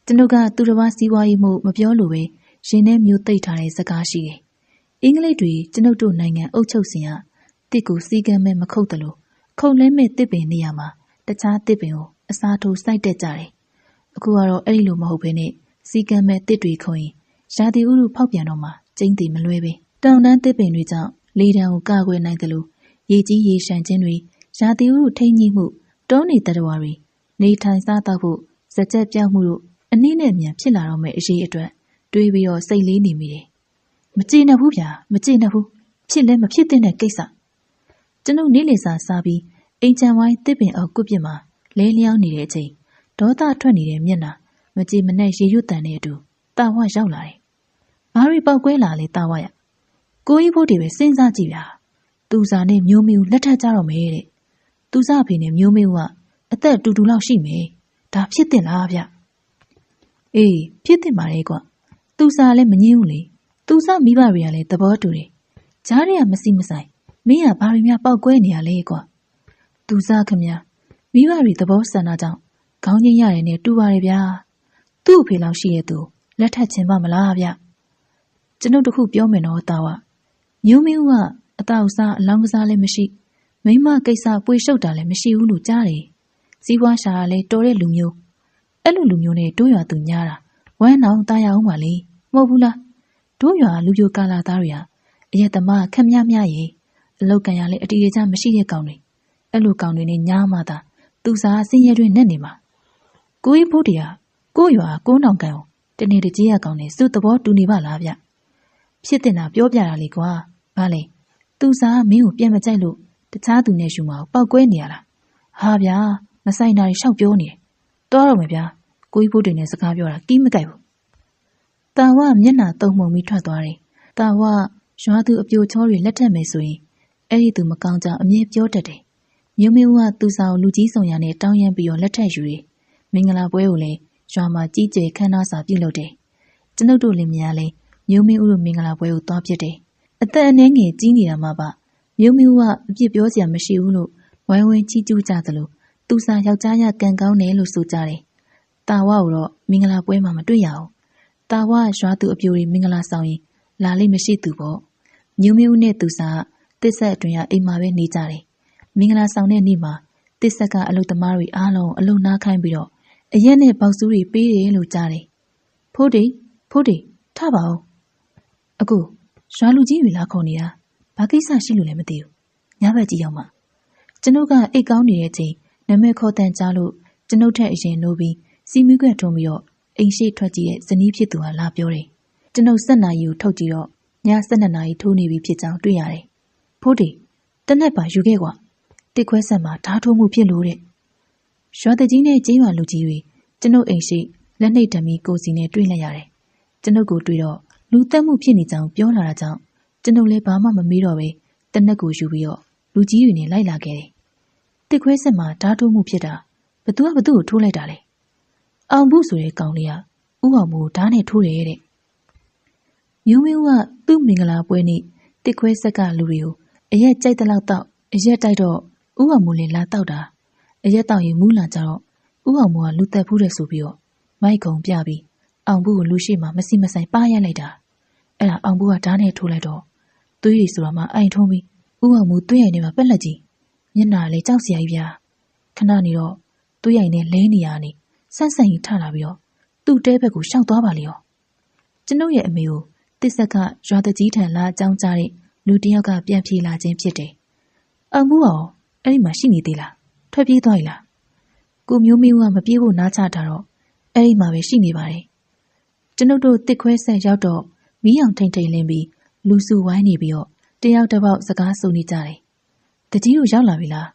ကျွန်ုပ်ကသူတစ်ပါးစီးပွားရေးမှုမပြောလို့ပဲရင်ထဲမျိုးသိပ်ထားတဲ့စကားရှိတယ်အင်္ဂလိပ်တွေကျွန်ုပ်တို့နိုင်ငံအုပ်ချုပ်စဉ်ကတစ်ကိုစီကံမဲ့မခုတ်တယ်လို့ခုတ်လဲမဲ့တစ်ပင်နေရာမှာတခြားတစ်ပင်ကိုအစားထိုးစိုက်တက်ကြတယ်အခုကတော့အဲ့ဒီလိုမဟုတ်ဘဲနဲ့စီကံမဲ့တစ်တွေခုံရင်ရာသီဥတုဖောက်ပြန်တော့မှကျင်းတီမလွဲပဲတောင်တန်းတစ်ပင်တွေကြောင့်လေတံကိုကာကွယ်နိုင်တယ်လို့ရေကြီးရေရှမ်းခြင်းတွေရာသီဥတုထိန်းညှိမှုတောနေတတဝါတွေနေထိုင်စားသောက်ဖို့ဇက်ချက်ပြောင်းမှုတို့အနည်းနဲ့မြန်ဖြစ်လာတော့မယ့်အရေးအတွက်တွေးပြီးတော့စိတ်လေးနေမိတယ်မကျေနပ်ဘူးဗျာမကျေနပ်ဘူးဖြစ်လဲမဖြစ်တဲ့ကိစ္စကျွန်ုပ်နေ့လည်စာစားပြီးအိမ်ချမ်းဝိုင်းတစ်ပင်အောက်ကွပ်ပြစ်မှာလဲလျောင်းနေတဲ့အချိန်ဒေါသထွက်နေတဲ့မျက်နှာမကြည်မနဲ့ရေရွတ်တန်တဲ့အတူတာဝရောက်လာတယ်ဘာတွေပေါက်ကွဲလာလဲတာဝရကိုကြီးဖို့တွေပဲစဉ်းစားကြည့်ဗျာသူစားနဲ့မျိုးမင်းလက်ထပ်ကြတော့မယ်တဲ့သူစားဖေနဲ့မျိုးမင်းကအသက်တူတူလောက်ရှိမယ်ဒါဖြစ်တင်လားဗျအေးဖြစ်တင်ပါလေကွသူစားလည်းမငင်းဘူးလေသူစားမိဘတွေကလည်းသဘောတူတယ်ကြားတွေကမစီမဆိုင်မင်းကဘာတွေများပေါက်ကွဲနေရလဲကွသူစားခမမိဘတွေသဘောဆန္ဒကြောင့်ခေါင်းချင်းရတယ်နဲ့တူပါတယ်ဗျာသူ့အဖေလောက်ရှိရဲ့သူလက်ထပ်ခြင်းပါမလားဗျကျွန်ုပ်တခုပြောမယ်နော်တာဝမျိုးမင်းကအတောက်စားအလောင်းကစားလည်းမရှိမိမကိစ္စပွေရှုပ်တာလည်းမရှိဘူးလို့ကြားတယ်စီးပွားရှာလည်းတော်တဲ့လူမျိုးအဲ့လိုလူမျိုးနဲ့တို့ရွာသူညားတာဝမ်းနောင်ตายရအောင်ပါလေမဟုတ်ဘူးလားတို့ရွာလူပြိုကာလာသားတွေဟာအရက်သမားခက်မြမြရေအလောက်ကန်ရလည်းအတီးရကြမရှိတဲ့ကောင်တွေအဲ့လိုကောင်တွေနဲ့ညားမှသာသူစားစင်းရဲတွင်နဲ့နေမှာကိုကြီးဖို့တရားကိုရွာကိုနောင်ကန်တနေ့တကြီးရကောင်နဲ့စုသဘောတူနေပါလားဗျဖြစ်တင်တာပြောပြတာလေကွာဘာလဲသူစားမင်းကိုပြန်မကြိုက်လို့တခြားသူနဲ့ယူမအောင်ပောက်ကွဲနေရလားဟာဗျာမဆိုင်တာရှောက်ပြောနေတယ်တော်တော့မယ်ဗျာကိုကြီးဖို့တွေနဲ့စကားပြောတာကီးမကြိုက်ဘူးတာဝမျက်နှာတုံမှုံပြီးထွက်သွားတယ်တာဝရွာသူအပြိုချောတွေလက်ထက်မယ်ဆိုရင်အဲ့ဒီသူမကောင်းကြောင်အမြဲပြောတတ်တယ်မျိုးမင်းဦးကသူစားကိုလူကြီးဆောင်ရနဲ့တောင်းရမ်းပြီးတော့လက်ထက်ယူတယ်မင်္ဂလာပွဲကိုလည်းရွာမှာကြီးကျယ်ခမ်းနားစာပြုလုပ်တယ်ကျွန်ုပ်တို့လင်မယားလည်းမျိုးမင်းဦးတို့မင်္ဂလာပွဲကိုသွားဖြစ်တယ်အသက်အနည်းငယ်ကြီးနေတာမှပါမျိုးမင်းဦးကအပြစ်ပြောစရာမရှိဘူးလို့ဝိုင်းဝန်းချီးကျူးကြသလိုသူစားယောက်ျားရကန်ကောင်းတယ်လို့ဆိုကြတယ်တာဝကိုတော့မင်္ဂလာပွဲမှာမတွေ့ရအောင်တာဝရွာသူအပြိုတွေမင်္ဂလာဆောင်ရင်လာလိမ့်မရှိသူပေါ့မျိုးမင်းဦးနဲ့သူစားတစ်ဆက်အတွင်ရအိမ်မှာပဲနေကြတယ်မင်္ဂလာဆောင်တဲ့နေ့မှာတစ်ဆက်ကအလုပ်သမားတွေအားလုံးအလုပ်နားခိုင်းပြီးတော့အရက်နဲ့ပေါက်စုတွေပေးတယ်လို့ကြားတယ်ဖိုးတီထပါဦးအခုရွာလူကြီးတွေလာခေါ်နေတာဘာကိစ္စရှိလို့လဲမသိဘူးညဘက်ကြီးရောက်မှကျွန်ုပ်ကအိတ်ကောင်းနေတဲ့အချိန်နာမည်ခေါ်တန်ကြားလို့ကျွန်ုပ်ထက်အရင်နိုးပြီးစီမီခွက်ထုံးပြီးတော့အိမ်ရှိထွက်ကြည့်တဲ့ဇနီးဖြစ်သူဟာလာပြောတယ်ကျွန်ုပ်7 နာရီကိုထုတ်ကြည့်တော့ည12 နာရီထိုးနေပြီဖြစ်ကြောင်းတွေ့ရတယ်ဖိုးတီတနက်ပါယူခဲ့ကွာ တစ်ခွဲဆက်မှာဓာထိုးမှုဖြစ်လို့တဲ့ရွာတကြီးနဲ့ကျေးရွာလူကြီးတွေကျွန်ုပ်အိမ်ရှိလက်နှိပ်ဓမီကိုစီနဲ့တွေ့လိုက်ရတယ်ကျွန်ုပ်ကိုတွေ့တော့လူတက်မှုဖြစ်နေကြောင်းပြောလာတာကြောင့်ကျွန်ုပ်လည်းဘာမှမမေးတော့ပဲတနက်ကိုယူပြီးတော့လူကြီးတွေနဲ့လိုက်လာခဲ့တယ်တစ်ခွဲဆက်မှာဓာထိုးမှုဖြစ်တာဘသူကိုထိုးလိုက်တာလဲအောင်ဘူးဆိုတဲ့ကောင်လေးကဥအောင်မိုးဓာနဲ့ထိုးတယ်တဲ့မျိုးမင်းကသူ့မင်္ဂလာပွဲနေ့တစ်ခွဲဆက်ကလူတွေကိုအရက်ကြိုက်တဲ့လောက်တော့အရက်တိုက်တော့ဥအောင်မိုးလည်းလာတောက်တာအရက်တောက်ရင်မူးလာကြတော့ဥအောင်မိုးကလူသက်ဖူးတယ်ဆိုပြီးတော့မိုက်ကုံပြပြီးအောင်ဘူးကိုလူရှိမှမစီမဆိုင်ပါရိုက်လိုက်တာအဲ့ဒါအောင်ဘူးကဓာနဲ့ထိုးလိုက်တော့သွေးတွေဆိုတော့မှအိုင်ထုံးပြီးဥအောင်မိုးသွေးရိုင်ထဲမှာပက်လက်ကြီးမျက်နှာလည်းကြောက်စရာကြီးဗျာခဏနေတော့သွေးရိုင်နဲ့လဲနေရနေဆန့်ကြီးထလာပြီးတော့သူ့တဲဘက်ကိုရှောက်သွားပါလေရောကျွန်ုပ်ရဲ့အမေကိုတစ်ဆက်ကရွာတကြီးထံလာအကြောင်းကြားတဲ့လူတစ်ယောက်ကပြန်ပြေးလာခြင်းဖြစ်တယ်အောင်ဘူးရောအဲ့ဒီမှာရှိနေသေးလားထွက်ပြေးသွားပြီလားကိုမျိုးမင်းကမပြေးဖို့နားချထားတော့အဲ့ဒီမှာပဲရှိနေပါတယ်ကျွန်ုပ်တို့တစ်ခွဲဆက်ရောက်တော့မီးအောင်ထိန်ထိန်လင်းပြီးလူစုဝိုင်းနေပြီးတော့တယောက်တစ်ပေါက်စကားဆိုနေကြတယ်တကြီးတို့ရောက်လာပြီလား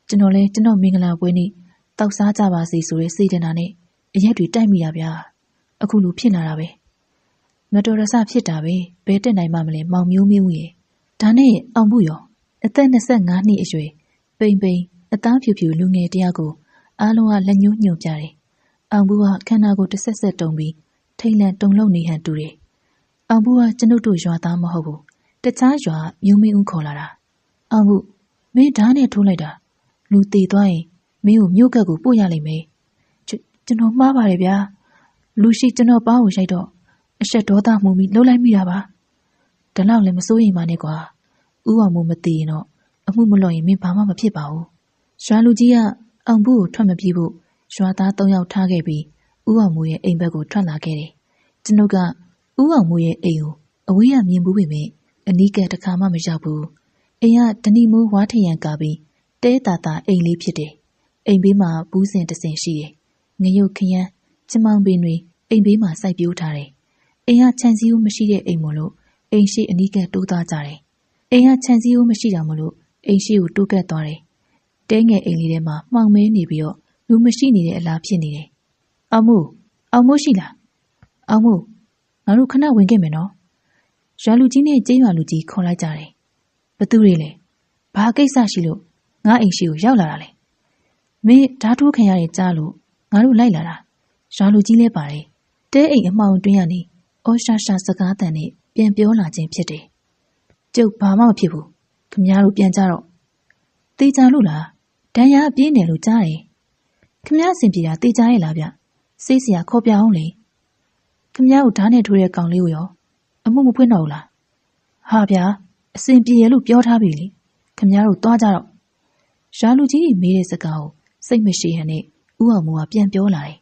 ကျွန်တော်လဲကျွန်တော်မင်္ဂလာပွဲနေ့တောက်စားကြပါစေဆိုတဲ့စိတ်တနာနဲ့အရက်တွေတိုက်မိတာဗျာအခုလူဖြစ်လာတာပဲမတော်ရဆဖြစ်တာပဲဘယ်တက်နိုင်မှမလဲမောင်မျိုးမျိုးရဲ့ဒါနဲ့အောင်ဘူးရောအသက်25နှစ်အရွယ်ပိန်ပိန်အသားဖြူဖြူလူငယ်တယောက်ကိုအားလုံးကလက်ညှိုးညွှန်ပြတယ်အောင်ဘူးကခန္ဓာကိုယ်တစ်ဆက်ဆက်တုံပြီးထိတ်လန့်တုန်လှုပ်နေဟန်တူတယ်အောင်ဘူးကကျွန်ုပ်တို့ရွာသားမဟုတ်ဘူးတခြားရွာမျိုးမင်းဦးခေါ်လာတာအောင်ဘူးမင်းဓာတ်နဲ့ထိုးလိုက်တာလူသေးသွားရင်မင်းကိုမြို့ကက်ကိုပို့ရလိမ့်မယ်ကျွန်တော်မှားပါတယ်ဗျာလူရှိကျွန်တော်ပါးကိုရိုက်တော့အဆက်ဒေါသမှုပြီးလှုပ်လိုက်မိတာပါဒါလောက်လည်းမစိုးရိမ်ပါနဲ့ကွာဥအောင်မိုးမသိရင်တော့အမှုမလွတ်ရင်မင်းဘာမှမဖြစ်ပါဘူးရွာလူကြီးကအောင်ဘူးကိုထွက်မပြေးဖို့ရွာသား3ယောက်ထားခဲ့ပြီးဥအောင်မိုးရဲ့အိမ်ဘက်ကိုထွက်လာခဲ့တယ်ကျွန်ုပ်ကဥအောင်မိုးရဲ့အိမ်ကိုအဝေးကမြင်ဘူးပေမဲ့အနီးကတစ်ခါမှမရောက်ဘူးအိမ်ကဒဏီမိုးဝါထရံကာပြီးတဲတာတာအိမ်လေးဖြစ်တယ်အိမ်ဘေးမှာဘူးစင်တစ်စင်ရှိတယ်ငရုတ်ခရမ်းချမောင်ပင်တွေအိမ်ဘေးမှာစိုက်ပျိုးထားတယ်အိမ်ကခြံစည်းရိုးမရှိတဲ့အိမ်မို့လို့အိမ်ရှိအနီးကတိုးသွားကြတယ်အိမ်ကခြံစည်းရိုးမရှိတာမို့လို့အိမ်ရှိကိုတိုးကပ်သွားတယ်တဲငယ်အိမ်လေးထဲမှာမှောင်မဲနေပြီးတော့လူမရှိနေတဲ့အလားဖြစ်နေတယ်အောင်မိုးရှိလားအောင်မိုးငါတို့ခဏဝင်ခဲ့မယ်နော်ရွာလူကြီးနဲ့ကျေးရွာလူကြီးခေါ်လိုက်ကြတယ်ဘသူတွေလဲဘာကိစ္စရှိလို့ငါအိမ်ရှိကိုရောက်လာတာလဲမင်းဓာတ်ထိုးခံရတဲ့ကြားလို့ငါတို့လိုက်လာတာရွာလူကြီးလဲပါတယ်တဲအိမ်အမှောင်တွင်းကနေအော်ရှာရှာစကားတန်နဲ့ပြန်ပြောလာခြင်းဖြစ်တယ်ကျုပ်ဘာမှမဖြစ်ဘူးခမည်းတော်ပြန်ကြတော့တေးကြလို့လားဒဏ်ရာပြင်းတယ်လို့ကြားတယ်ခမည်းစင်ပြေတာတေးကြရဲ့လားဗျစိတ်เสียခေါ်ပြအောင်လေခမည်းကိုဓာတ်နဲ့ထိုးတဲ့ကောင်လေးကိုရောအမှုမဖွင့်တော့ဘူးလားဟာဗျာအစင်ပြေရလို့ပြောထားပြီလေခမည်းတို့သွားကြတော့ရွာလူကြီးကြီးမေးတဲ့စကားကိုစိတ်မရှိဟန်နဲ့ဥအောင်မိုးကပြန်ပြောလာတယ်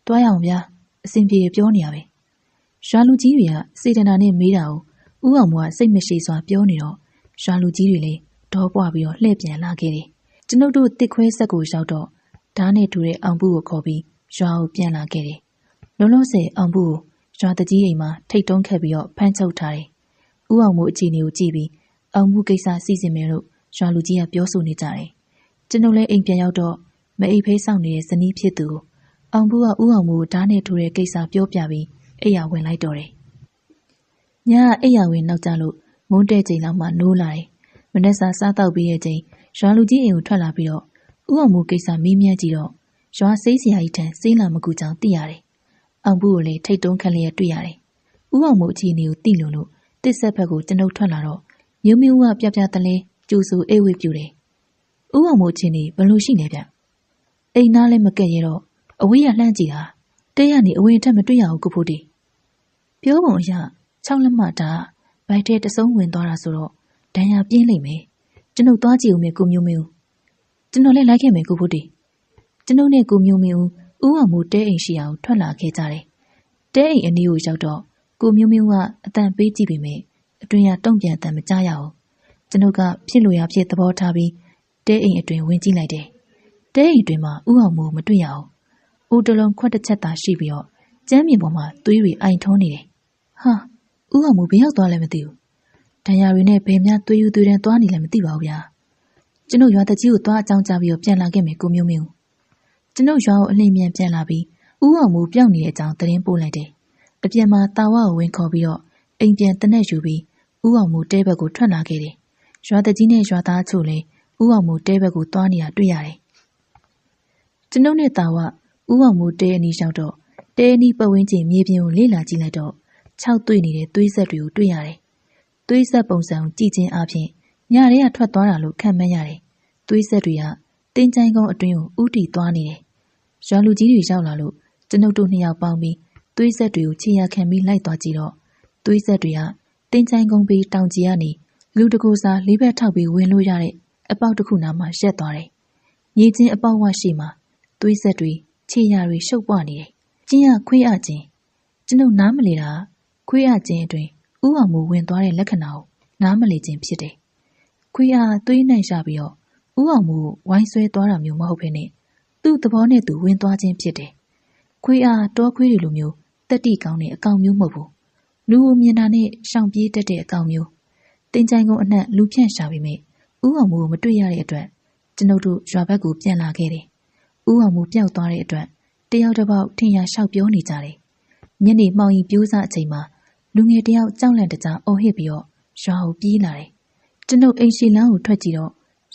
တွားရအောင်ဗျာအစင်ပြေပြောနေရပဲရွာလူကြီးတွေကစေတနာနဲ့မေးတာကိုဥအောင်မိုးကစိတ်မရှိစွာပြောနေတော့ရွာလူကြီးတွေလည်းဒေါပွားပြီးတော့လှည့်ပြန်လာခဲ့တယ်ကျွန်ုပ်တို့တစ်ခွဲဆက်ကိုရောက်တော့ဓာတ်နဲ့ထူတဲ့အောင်ဘူးကိုခေါ်ပြီးရွာကိုပြန်လာခဲ့တယ်လုံးလုံးဆယ်အောင်ဘူးကိုရွာတကြီးအိမ်မှာထိတ်တုံးခတ်ပြီးတော့ဖမ်းချုပ်ထားတယ်ဥအောင်မိုးအခြေအနေကိုကြည့်ပြီးအောင်ဘူးကိစ္စစီစဉ်မယ်လို့ရွာလူကြီးကပြောဆိုနေကြတယ်ကျွန်ုပ်လည်းအိမ်ပြန်ရောက်တော့မအိပ်ဖေးဆောင်နေတဲ့ဇနီးဖြစ်သူအောင်ဘူးကဥအောင်မိုးဓာတ်နဲ့ထူတဲ့ကိစ္စပြောပြပြီးအိယာဝင်လိုက်တော့တယ်ညအိယာဝင်နောက်ကျလို့မုန်းတဲ့ချိန်လောက်မှနိုးလာတယ်မနေ့စာစားတော့ပြီးတဲ့ချိန်ရွာလူကြီးအိမ်ကိုထွက်လာပြီးတော့ဥအောင်မိုးကိစ္စမေးမြန်းကြည့်တော့ရွာစိတ်ဆရာကြီးထံစေးလာမကူကြောင်သိရတယ်အောင်ဘူးကိုလည်းထိတ်တုံးခက်လျက်တွေ့ရတယ်ဥအောင်မိုးအခြေအနေကိုသိလို့တစ်ဆက်ဘက်ကိုကျွန်ုပ်ထွက်လာတော့မျိုးမျိုးကပြပြတလဲကျူဆူအိတ်ဝိပြူတယ်ဥအောင်မိုးအခြေအနေဘယ်လိုရှိနေဗျအိမ်သားလည်းမကက်ရတော့အဝေးရလှမ်းကြည့်တာတဲရနေအဝင်ထက်မတွေ့ရဘူးကိုဖို့တီပြောပုံအရ6လက်မတာဗိုက်ထဲတစုံဝင်သွားတာဆိုတော့ဒဏ်ရာပြင်းလိမ့်မယ်ကျွန်ုပ်သွားကြည့်ဦးမယ်ကိုမျိုးမင်းဦးကျွန်တော်လည်းလိုက်ခဲ့မယ်ကိုဖို့တီကျွန်ုပ်နဲ့ကိုမျိုးမင်းဦးဥအောင်မိုးတဲအိမ်ရှိအောင်ထွက်လာခဲ့ကြတယ်တဲအိမ်အနီးကိုရောက်တော့ကိုမျိုးမင်းဦးကအတန်ပေးကြည့်ပေမဲ့အတွင်ရတုံ့ပြန်အတန်မကြားရဘူးကျွန်ုပ်ကဖြစ်လို့ရဖြစ်သဘောထားပြီးတဲအိမ်အတွင်ဝင်ကြည့်လိုက်တယ်တဲအိမ်အတွင်မှာဥအောင်မိုးမတွေ့ရဘူးဦးတလုံးခွက်တစ်ချက်သာရှိပြီးတော့ကျမ်းမြေပေါ်မှာသွေးတွေအိုင်ထုံးနေတယ်ဟာဥအောင်မိုးဘယ်ရောက်သွားလဲမသိဘူးဒဏ်ရာတွေနဲ့ဘယ်များသွေးယူသွေးတန်းသွားနေလဲမသိပါဘူးဗျာ ကျွန်ုပ်ရွာတကြီးကိုသွားအကြောင်းကြားပြီးပြန်လာခဲ့မယ်ကိုမျိုးမျိုးကျွန်ုပ်ရွာကိုအလင်းမြန်ပြန်လာပြီးဦးအောင်မူပြောင်းနေတဲ့အကြောင်းသတင်းပို့လိုက်တယ်အပြင်မှာတာဝကိုဝင်ခေါ်ပြီးတော့အိမ်ပြန်တနက်ယူပြီးဦးအောင်မူတဲဘက်ကိုထွက်လာခဲ့တယ်ရွာတကြီးနဲ့ရွာသားချို့လည်းဦးအောင်မူတဲဘက်ကိုသွားနေတာတွေ့ရတယ်ကျွန်ုပ်နဲ့တာဝဦးအောင်မူတဲအနီးလျှောက်တော့တဲအနီးပတ်ဝန်းကျင်မြေပြင်ကိုလေ့လာကြည့်လိုက်တော့6တွေ့နေတဲ့သွေးဆက်တွေကိုတွေ့ရတယ်သွေးဆက်ပုံစံကိုကြည့်ခြင်းအပြင်ညရဲကထွက်သွားတာလို့ခန့်မှန်းရတယ်သွေးဆက်တွေကတင်းချိုင်းကုန်းအတွင်းကိုဥတီသွားနေတယ်ရွာလူကြီးတွေရောက်လာလို့ကျွန်ုပ်တို့2ယောက်ပေါင်းပြီးသွေးဆက်တွေကိုခြေရခံပြီးလိုက်သွားကြည့်တော့သွေးဆက်တွေကတင်းချိုင်းကုန်းပြီးတောင်ကြီးကနေလူတကူစားလေးဘက်ထောက်ပြီးဝင်လို့ရတဲ့အပေါက်တစ်ခုနားမှာရက်သွားတယ်မြေချင်းအပေါက်ဝရှိမှာသွေးဆက်တွေခြေရတွေရှုပ်ပွားနေတယ်ကျင်းရခွေးအချင်းကျွန်ုပ်နားမလည်တာခွေးအချင်းအတွင်ဥအောင်မူဝင်သွားတဲ့လက္ခဏာကိုနားမလည်ခြင်းဖြစ်တယ်ခွေးအားသွေးနှံ့ရှာပြီးတော့ဥအောင်မူဝိုင်းဆွဲသွားတာမျိုးမဟုတ်ဘဲနဲ့သူ့သဘောနဲ့သူဝင်သွားခြင်းဖြစ်တယ်ခွေးအားတောခွေးတွေလိုမျိုးတက်တိကောင်းတဲ့အကောင်မျိုးမဟုတ်ဘူးလူကိုမြင်တာနဲ့ရှောင်ပြေးတတ်တဲ့အကောင်မျိုးတင်ချိုင်ကုန်းအနှံ့လူဖြန့်ရှာပြီးမိဥအောင်မူကိုမတွေ့ရတဲ့အတွက်ကျွန်ုပ်တို့ရွာဘက်ကိုပြန်လာခဲ့တယ်ဥအောင်မူပျောက်သွားတဲ့အတွက်တယောက်တစ်ပေါက်ထင်ရလျှောက်ပြောနေကြတယ်ညနေမှောင်ရီပြိုးစားအချိန်မှာလူငယ်တယောက်ကြောက်လန့်တကြားအော်ဟစ်ပြီးတော့ရွာကိုပြေးလာတယ်ကျွန်ုပ်အိမ်ရှိလမ်းကိုထွက်ကြည့်တော့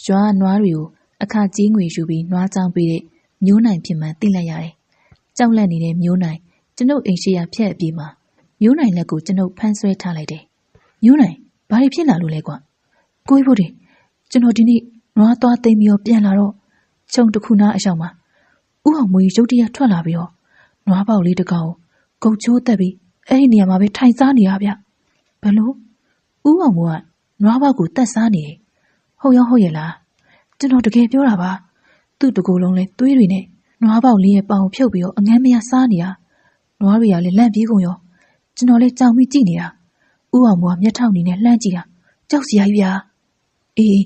ရွာနွားတွေကိုအခါကြီးငွေယူပြီးနွားချောင်းပေးတဲ့မျိုးနိုင်ဖြစ်မှန်းသိလိုက်ရတယ်ကြောက်လန့်နေတဲ့မျိုးနိုင်ကျွန်ုပ်အိမ်ရှိရာဖြတ်အပြေးမှာမျိုးနိုင်လက်ကိုကျွန်ုပ်ဖမ်းဆွဲထားလိုက်တယ်မျိုးနိုင်ဘာတွေဖြစ်လာလို့လဲကွာကိုကြီးဖို့တယ်ကျွန်တော်ဒီနေ့နွားသွားသိမ်းပြီးတော့ပြန်လာတော့ခြုံတစ်ခုနားအရောက်မှာဥအောင်မွေရုတ်တရက်ထွက်လာပြီးတော့နွားပေါက်လေးတစ်ကောင်ကိုဂုတ်ချိုးတက်ပြီးအဲ့ဒီနေရာမှာပဲထိုင်စားနေရဗျဘလို့ဥအောင်မွေကနွားပေါက်ကိုတက်စားနေတယ်ဟုတ်ရောဟုတ်ရဲ့လားကျွန်တော်တကယ်ပြောတာပါသူ့တကူလုံးလဲသွေးတွေနဲ့နွားပေါက်လေးရဲ့ပေါင်ဖြုတ်ပြီးတော့အငန်းမရစားနေတာနွားတွေကလည်းလန့်ပြေးကုန်ရောကျွန်တော်လည်းကြောင်ပြီးကြည့်နေတာဥအောင်မွေကမျက်ထောက်နေနဲ့လှမ်းကြည့်တာကြောက်စရာကြီးဗျာအေး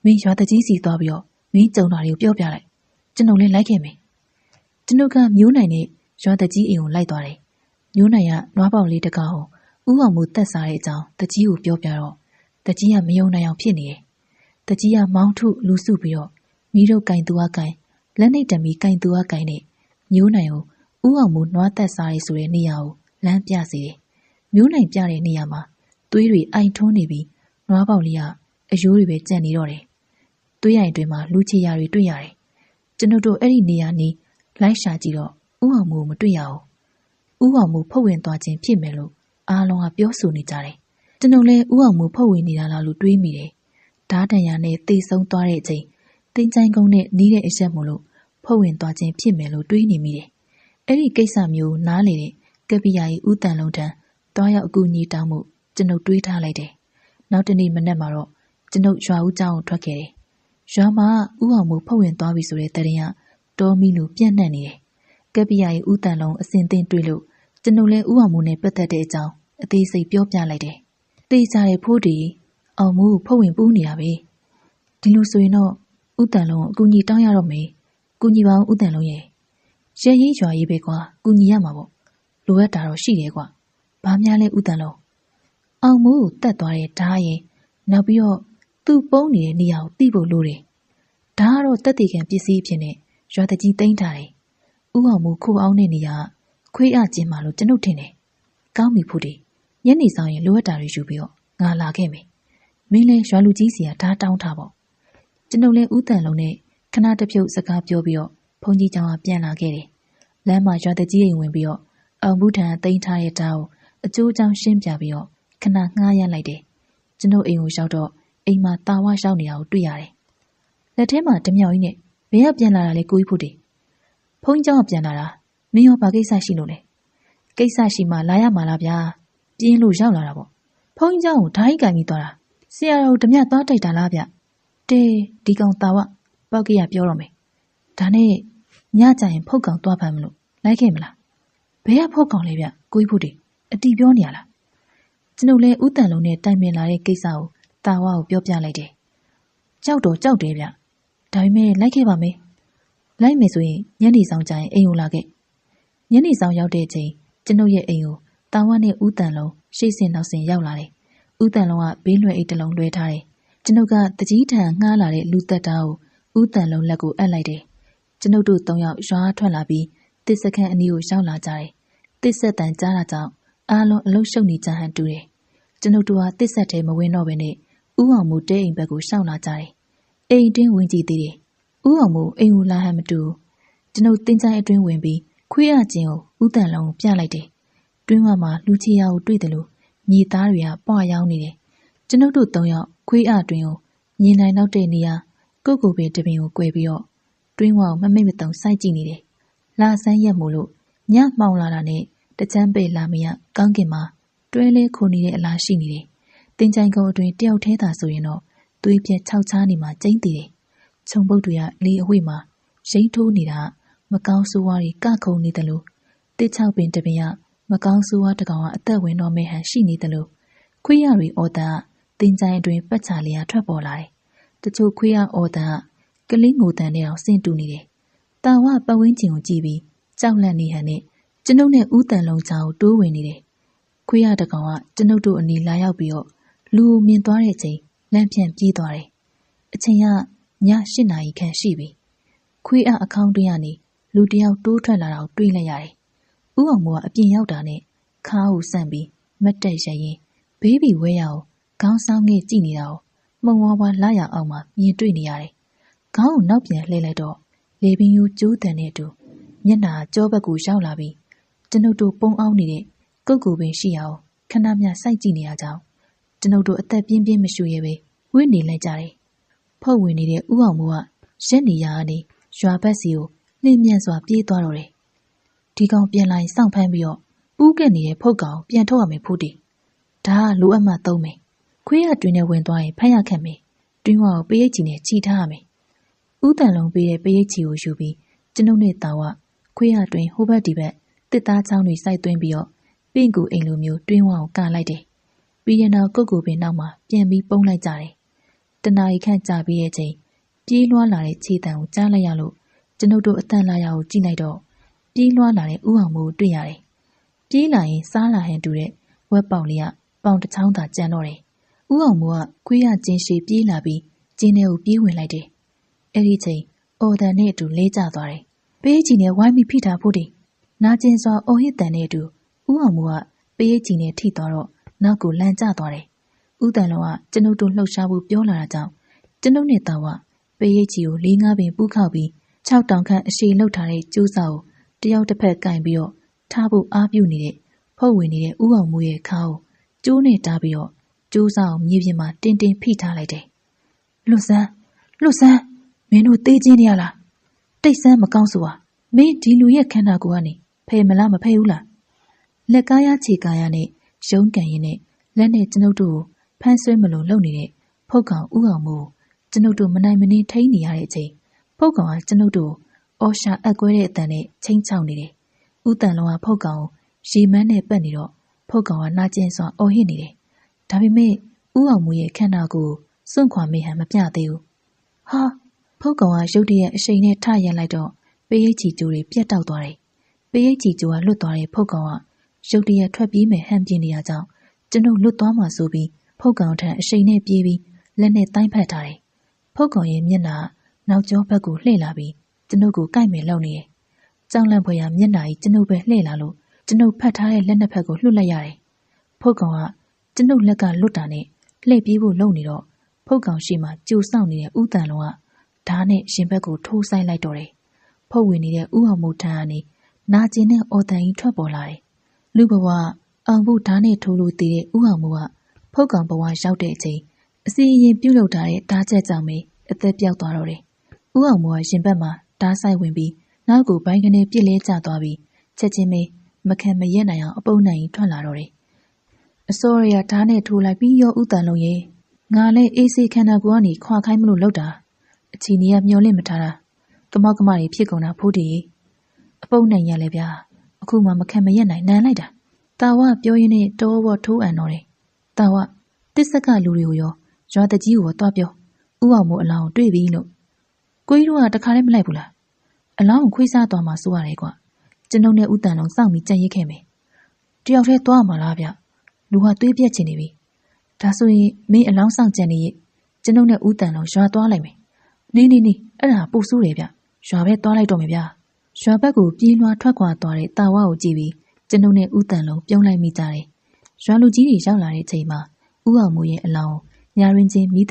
မင်းရွာတကြီးစီသွားပြီးတော့မင်းကြုံတာတွေကိုပြောပြလိုက်ကျွန်တော်လည်းလိုက်ခဲ့မယ်ကျွန်ုပ်ကမျိုးနိုင်နဲ့ရွာတကြီးအိမ်ကိုလိုက်သွားတယ်မျိုးနိုင်ကနွားပေါက်လေးတစ်ကောင်ဥအောင်မူတက်စားတဲ့အကြောင်းတကြီးကိုပြောပြတော့တကြီးကမယုံနိုင်အောင်ဖြစ်နေတယ်တကြီးကမောင်းထုလူစုပြီးတော့မိတို့ကင်သူကကင်လက်နှိပ်တမီကင်သူကကင်နဲ့မျိုးနိုင်ကိုဥအောင်မူနွားတက်စားရေးဆိုတဲ့နေရာကိုလမ်းပြစေတယ်မျိုးနိုင်ပြတဲ့နေရာမှာသွေးတွေအိုင်ထွန်းနေပြီးနွားပေါက်လေးကအယိုးတွေပဲကျန်နေတော့တယ်သွေးရိုင်တွင်မှာလူချီရာတွေတွေ့ရတယ်ကျွန်တို့အဲ့ဒီနေရာနီးလိုက်ရှာကြည့်တော့ဥအောင်မူမတွေ့ရဘူးဥအောင်မူဖုတ်ဝင်သွားခြင်းဖြစ်မယ်လို့အားလုံးကပြောဆိုနေကြတယ်ကျွန်တော်လည်းဥအောင်မူဖုတ်ဝင်နေတာလားလို့တွေးမိတယ်ဓာတ်တန်ရနဲ့တိတ်ဆုံးသွားတဲ့အချိန်တင်းချိုင်းကုန်းနဲ့နီးတဲ့အရက်မို့လို့ဖုတ်ဝင်သွားခြင်းဖြစ်မယ်လို့တွေးနေမိတယ်အဲ့ဒီကိစ္စမျိုးနားလေတဲ့ကပီယာကြီးဥတန်လုံးထံတွားရောက်အကူအညီတောင်းမှုကျွန်ုပ်တွေးထားလိုက်တယ်နောက်တနေ့မနက်မှာတော့ကျွန်ုပ်ရွာဦးကျောင်းကိုထွက်ခဲ့တယ်ရွာမှာဥအောင်မူဖုတ်ဝင်သွားပြီဆိုတဲ့သတင်းကတောမီလိုပြန့်နှံ့နေတယ်ကပီယာကြီးဥတန်လုံးအစင်သင်တွေ့လို့ကျွန်ုပ်လည်းဥအောင်မူနဲ့ပတ်သက်တဲ့အကြောင်းအသေးစိတ်ပြောပြလိုက်တယ်တေးကြတဲ့ဖိုးတီအောင်မူဖုတ်ဝင်ပူးနေတာပဲဒီလိုဆိုရင်တော့ဥတန်လုံးအကူအညီတောင်းရတော့မယ်ကူညီပါဦးဥတန်လုံးရဲ့ရဲရေးရွာရေးပဲကွာကူညီရမှာပေါ့လိုအပ်တာတော့ရှိတယ်ကွာဘာများလဲဥတန်လုံးအောင်မူကိုတတ်သွားတဲ့ဓာတ်ရင်နောက်ပြီးတော့သူ့ပုံးနေတဲ့နေရာကိုတိဖို့လိုတယ်ဒါကတော့တက်တေခံပစ္စည်းဖြစ်နေရွာတကြီးတိမ့်ထားတယ်ဥအောင်မူခိုအောင်တဲ့နေရာခွေးအကျင်းမှာလို့ကျွန်ုပ်ထင်တယ်ကောင်းပြီဖို့ဒီညနေဆောင်ရင်လိုအပ်တာတွေယူပြီးတော့ငါလာခဲ့မယ်မင်းလည်းရွာလူကြီးစီကဓာတ်တောင်းထားပေါ့ကျွန်ုပ်လည်းဥတန်လုံးနဲ့ခဏတစ်ဖြုတ်စကားပြောပြီးတော့ဘုန်းကြီးကျောင်းကပြန်လာခဲ့တယ်လမ်းမှာရွာတကြီးအိမ်ဝင်ပြီးတော့အောင်ဘူးထံတိမ့်ထားတဲ့ဓာတ်ကိုအကျိုးအကြောင်းရှင်းပြပြီးတော့ခဏငှားရလိုက်တယ်ကျွန်ုပ်အိမ်ကိုရောက်တော့အိမ်မှာတာဝရောက်နေတာကိုတွေ့ရတယ်လက်ထဲမှာဓမြောက်ကြီးနဲ့ဘယ်ကပြန်လာတာလဲကိုကြီးဖို့ဒီဘုန်းကြီးကျောင်းကပြန်လာတာမင်းရောဘာကိစ္စရှိလို့လဲကိစ္စရှိမှလာရမှာလားဗျာပြင်းလို့ရောက်လာတာပေါ့ဘုန်းကြီးကျောင်းကိုဓာတ်ကြီးကင်ပြီးသွားတာဆရာတော်ဓမြသွားတိုက်တာလားဗျတဲဒီကောင်တာဝပေါက်ကြီးကပြောတော့မယ်ဒါနဲ့ညကြရင်ဖုတ်ကောင်သွားဖမ်းမလို့လိုက်ခဲ့မလားဘယ်ကဖုတ်ကောင်လဲဗျကိုကြီးဖို့ဒီအတီပြောနေရလားကျွန်ုပ်လည်းဥတန်လုံးနဲ့တိုင်ပင်လာတဲ့ကိစ္စကိုတာဝါကိုပြောပြလိုက်တယ်ကြောက်တော့ကြောက်တယ်ဗျဒါပေမဲ့လိုက်ခဲ့ပါမယ်လိုက်မယ်ဆိုရင်ညနေဆောင်ကျရင်အိမ်ကိုလာခဲ့ညနေဆောင်ရောက်တဲ့အချိန်ကျွန်ုပ်ရဲ့အိမ်ကိုတာဝါနဲ့ဥတန်လုံးရှေ့ဆင်နောက်ဆင်ရောက်လာတယ်ဥတန်လုံးကဘေးလွယ်အိတ်တစ်လုံးလွှဲထားတယ် ကျွန်ုပ်ကတကြီးထံငှားလာတဲ့လူသက်သားကိုဦးတန်လုံးလက်ကိုအပ်လိုက်တယ်။ကျွန်ုပ်တို့၃ယောက်ရွာထွက်လာပြီးတစ်စခန်းအနီးကိုရောက်လာကြတယ်။တစ်ဆက်တန်ကြားတာကြောင့်အားလုံးအလုံးရှုပ်နေကြဟန်တူတယ်။ကျွန်ုပ်တို့ဟာတစ်ဆက်ထဲမဝင်တော့ဘဲနဲ့ဦးအောင်မိုးတဲအိမ်ဘက်ကိုရှောက်လာကြတယ်။အိမ်တွင်းဝင်ကြည့်သေးတယ်။ဦးအောင်မိုးအိမ်ကိုလာဟန်မတူ။ကျွန်ုပ်တင်းချိုင်းအတွင်းဝင်ပြီးခွေးရကျင်ကိုဦးတန်လုံးပြလိုက်တယ်။တွင်းဝမှာလူချီယာကိုတွေ့တယ်လို့မြေသားတွေကပွားရောက်နေတယ်။ကျွန်ုပ်တို့၃ယောက်ခွေးအတွင်ကိုမြင်နိုင်တော့တဲ့နေရာကိုကိုပင်တပင်ကို꿰ပြီးတော့တွင်းဝကိုမမိတ်မတုံစိုက်ကြည့်နေတယ်။လာဆန်းရက်မို့လို့ညမှောင်လာတာနဲ့တချမ်းပဲ့လာမရကောင်းကင်မှာတွဲလဲခုန်နေတဲ့အလားရှိနေတယ်။တင်ချိုင်ကုန်းအတွင်တယောက်ထဲသာဆိုရင်တော့သွေးပြက်ခြောက်ချားနေမှာကျိန်းတည်တယ်။ခြုံပုတ်တွေကလေအဝိမှာရိမ့်ထိုးနေတာမကောင်းဆိုးဝါးတွေကခုန်နေတယ်လို့တစ်ချောက်ပင်တပင်ကမကောင်းဆိုးဝါးတကောင်ကအသက်ဝင်တော့မဲ့ဟန်ရှိနေတယ်လို့ခွေးရတွေအော်တန်ကတင်ချိုင်အတွင်ပတ်ချာလျာထွက်ပေါ်လာတယ်။တချို့ခွေးရအော်တန်ကကလေးငိုတန်နဲ့အောင်ဆင့်တူနေတယ်။တာဝပတ်ဝင်းကျင်ကိုကြည့်ပြီးကြောက်လန့်နေဟန်နဲ့ကျွန်ုပ်နဲ့ဦးတန်လုံးချောင်းတိုးဝင်နေတယ်။ခွေးရတကောင်ကကျွန်ုပ်တို့အနီးလာရောက်ပြီးတော့လူကိုမြင်သွားတဲ့အချိန်လန့်ဖြန့်ပြေးသွားတယ်။အချိန်ကည8 နာရီခန့်ရှိပြီ။ခွေးအခေါင်းတွင်းကနေလူတယောက်တိုးထွက်လာတာကိုတွေ့လိုက်ရတယ်။ဦးအောင်မိုးကအပြင်ရောက်တာနဲ့ခါးကိုဆန့်ပြီးမတ်တက်ရရင်ဘေးဘီဝဲရအောင်ခေါင်းဆောင်ငယ်ကြည့်နေတာကိုမှုံဝါးဝါလာရအောင်မှမြင်တွေ့နေရတယ်။ခေါင်းကိုနောက်ပြန်လှည့်လိုက်တော့လေပင်ယူကျိုးတန်တဲ့အတူမျက်နှာကြောဘက်ကိုရောက်လာပြီးကျွန်ုပ်တို့ပုံအောင်နေတဲ့ကုတ်ကူပင်ရှိအောင်ခဏမျှစိုက်ကြည့်နေရကြောင်းကျွန်ုပ်တို့အသက်ပြင်းပြင်းမရှူရဲပဲဝိနေလိုက်ကြတယ်။ဖုတ်ဝင်နေတဲ့ဦးအောင်မိုးကရက်နေရကနေရွာဘက်စီကိုနှင်းမြန်စွာပြေးသွားတော့တယ်။ဒီကောင်ပြန်လာရင်စောင့်ဖမ်းပြီးတော့ပူးကက်နေတဲ့ဖုတ်ကောင်ပြန်ထုတ်ရမယ်ဖို့တီ။ဒါကလိုအပ်မှသုံးမယ်။ခွေးရတွင်နဲ့ဝင်သွားရင်ဖမ်းရခက်မယ်။တွင်းဝါကိုပရိတ်ချီနဲ့ချီထားရမယ်။ဦးတန်လုံးပေးတဲ့ပရိတ်ချီကိုယူပြီးကျွန်ုပ်နဲ့တာဝခွေးရတွင်ဟိုဘက်ဒီဘက်တစ်သားချောင်းတွေစိုက်သွင်းပြီးတော့ပင့်ကူအိမ်လိုမျိုးတွင်းဝါကိုကလိုက်တယ်။ပြီးရင်တော့ကုတ်ကူပင်နောက်မှာပြန်ပြီးပုံးလိုက်ကြတယ်။တနာရီခန့်ကြာပြီးတဲ့အချိန်ပြေးလွှားလာတဲ့ခြေတံကိုကြားလိုက်ရလို့ကျွန်ုပ်တို့အတန်လာရကိုကြည့်လိုက်တော့ပြေးလွှားလာတဲ့ဦးအောင်မိုးတွေ့ရတယ်။ပြေးလာရင်စားလာဟန်တူတဲ့ဝက်ပေါက်လေးကပေါင်တစ်ချောင်းသာကျန်တော့တယ်။ဦးအောင်မိုးကခွေးရကျင်းရှည်ပြေးလာပြီးကျင်းထဲကိုပြေးဝင်လိုက်တယ်။အဲ့ဒီချိန်အော်တန်နဲ့အတူလဲကျသွားတယ်။ပေးချီနဲ့ဝိုင်းပြီးဖိထားဖို့တည်းနာကျင်စွာအော်ဟစ်တန်နဲ့အတူဦးအောင်မိုးကပေးချီနဲ့ထိသွားတော့နောက်ကိုလန်ကျသွားတယ်။ဦးတန်လုံးကကျွန်ုပ်တို့လှုပ်ရှားဖို့ပြောလာတာကြောင့်ကျွန်ုပ်နဲ့တာဝပေးချီကို4-5ပင်ပူးခောက်ပြီး6 တောင်ခန့်အရှိလှုပ်ထားတဲ့ကျိုးစာကိုတယောက်တစ်ဖက်ကင်ပြီးတော့ထားဖို့အားပြုနေတဲ့ဖုတ်ဝင်နေတဲ့ဦးအောင်မိုးရဲ့ခါကိုကျိုးနဲ့တားပြီးတော့ကျိုးစာကိုမြေပြင်မှာတင်းတင်းဖိထားလိုက်တယ်။လွတ်စမ်းမင်းတို့သေးချင်းနေရလားတိတ်ဆန်းမကောင်းဆိုပါမင်းဒီလူရဲ့ခန္ဓာကိုယ်ကနေဖယ်မလားမဖယ်ဘူးလားလက်ကားရခြေကားရနဲ့ရုံးကန်ရင်နဲ့လက်နဲ့ကျွန်ုပ်တို့ကိုဖမ်းဆွဲမလို့လုပ်နေတဲ့ဖုတ်ကောင်ဦးအောင်မိုးကျွန်ုပ်တို့မနိုင်မနှင်းထိန်းနေရတဲ့အချိန်ဖုတ်ကောင်ကကျွန်ုပ်တို့အော်ရှာအက်ကွဲတဲ့အတန်နဲ့ချင်းချောင်းနေတယ်။ဦးတန်လုံးကဖုတ်ကောင်ကိုရေမန်းနဲ့ပတ်နေတော့ဖုတ်ကောင်ကနာကျင်စွာအော်ဟစ်နေတယ်။ဒါပေမဲ့ဦးအောင်မိုးရဲ့ခန္ဓာကိုယ်စွန့်ခွာမိဟန်မပြသေးဘူး။ဟာဖုတ်ကောင်ကရုတ်တရက်အရှိန်နဲ့ထရန်လိုက်တော့ပေးရိတ်ချီကျိုးတွေပြတ်တောက်သွားတယ်။ပေးရိတ်ချီကျိုးကလွတ်သွားတဲ့ဖုတ်ကောင်ကရုတ်တရက်ထွက်ပြေးမယ်ဟန်ပြင်းနေရကြောင်းကျွန်ုပ်လွတ်သွားမှဆိုပြီးဖုတ်ကောင်ထံအရှိန်နဲ့ပြေးပြီးလက်နဲ့တိုင်းဖက်ထားတယ်။ဖုတ်ကောင်ရဲ့မျက်နှာနောက်ကျောဘက်ကိုလှည့်လာပြီးကျွန်ုပ်ကိုကိုက်မယ်လုပ်နေတယ်။ကြောင်လန့်ဖွယ်ရာမျက်နှာကြီးကျွန်ုပ်ပဲလှည့်လာလို့ကျွန်ုပ်ဖတ်ထားတဲ့လက်နှစ်ဖက်ကိုလွှတ်လိုက်ရတယ်။ဖုတ်ကောင်ကကျွန်ုပ်လက်ကလွတ်တာနဲ့လှည့်ပြေးဖို့လုပ်နေတော့ဖုတ်ကောင်ရှိမှကြိုစောင့်နေတဲ့ဦးတန်လုံးကဓာတ်နဲ့ရှင်ဘက်ကိုထိုးဆိုင်လိုက်တော့တယ်။ဖုတ်ဝင်နေတဲ့ဦးအောင်မိုးထံကနေနာကျင်တဲ့အော်တန်ကြီးထွက်ပေါ်လာတယ်။လူဘဝအောင်ဖို့ဓာတ်နဲ့ထိုးလို့တည်တဲ့ဦးအောင်မိုးကဖုတ်ကောင်ဘဝရောက်တဲ့အချိန်အစီအရင်ပြုတ်လောက်ထားတဲ့ဓာတ်ချက်ကြောင့်ပဲအသက်ပြောက်သွားတော့တယ်။ဦးအောင်မိုးကရှင်ဘက်မှာဓာတ်ဆိုင်ဝင်ပြီးနောက်ကိုဘိုင်းကနေပြစ်လဲကျသွားပြီးချက်ချင်းပဲမခံမရက်နိုင်အောင်အပုပ်နိုင်ထွက်လာတော့တယ်။အစောရဓာတ်နဲ့ထိုးလိုက်ပြီးရောဦးတန်လုံးရဲ့ငါလည်းအေးစေးခန္ဓာကိုယ်ကနေခွာခိုင်းမလို့လောက်တာအချီနေရမျောလင့်မထားတာကမောက်ကမတွေဖြစ်ကုန်တာဖိုးတည်အပုပ်နိုင်ရလဲဗျာအခုမှမခံမရက်နိုင်နမ်းလိုက်တာတာဝပြောရင်းနဲ့တောဘောထိုးအံတော့တယ်တာဝတစ်ဆက်ကလူတွေကိုရောရွာတကြီးကိုရောတွားပြောဥအောင်မိုးအလောင်းတွေ့ပြီလို့ကိုကြီးတို့ကတခါတည်းမလိုက်ဘူးလားအလောင်းကိုခွေးစားသွားမှစိုးရတယ်ကွာကျွန်ုပ်နဲ့ဥတန်လုံးစောင့်ပြီးကြံ့ရစ်ခဲ့မယ်တယောက်တည်းသွားမှာလားဗျလူဟာသွေးပြက်ချင်နေပြီဒါဆိုရင်မင်းအလောင်းဆောင်ကြံနေရင်ကျ ကျွန်ုပ်နဲ့ဦးတန်လုံးရွာသွားလိုက်မယ်။နေအဲ့ဒါပို့ဆိုးတယ်ဗျ။ရွာပဲသွားလိုက်တော့မယ်ဗျာ။ရွာဘက်ကိုပြေးလွှားထွက်ခွာသွားတဲ့တာဝါကိုကြည့်ပြီးကျွန်ုပ်နဲ့ဦးတန်လုံးပြုံးလိုက်မိကြတယ်။ရွာလူကြီးတွေရောက်လာတဲ့အချိန်မှာဦးအောင်မိုးရဲ့အလောင်းညာရင်ချင်းမိ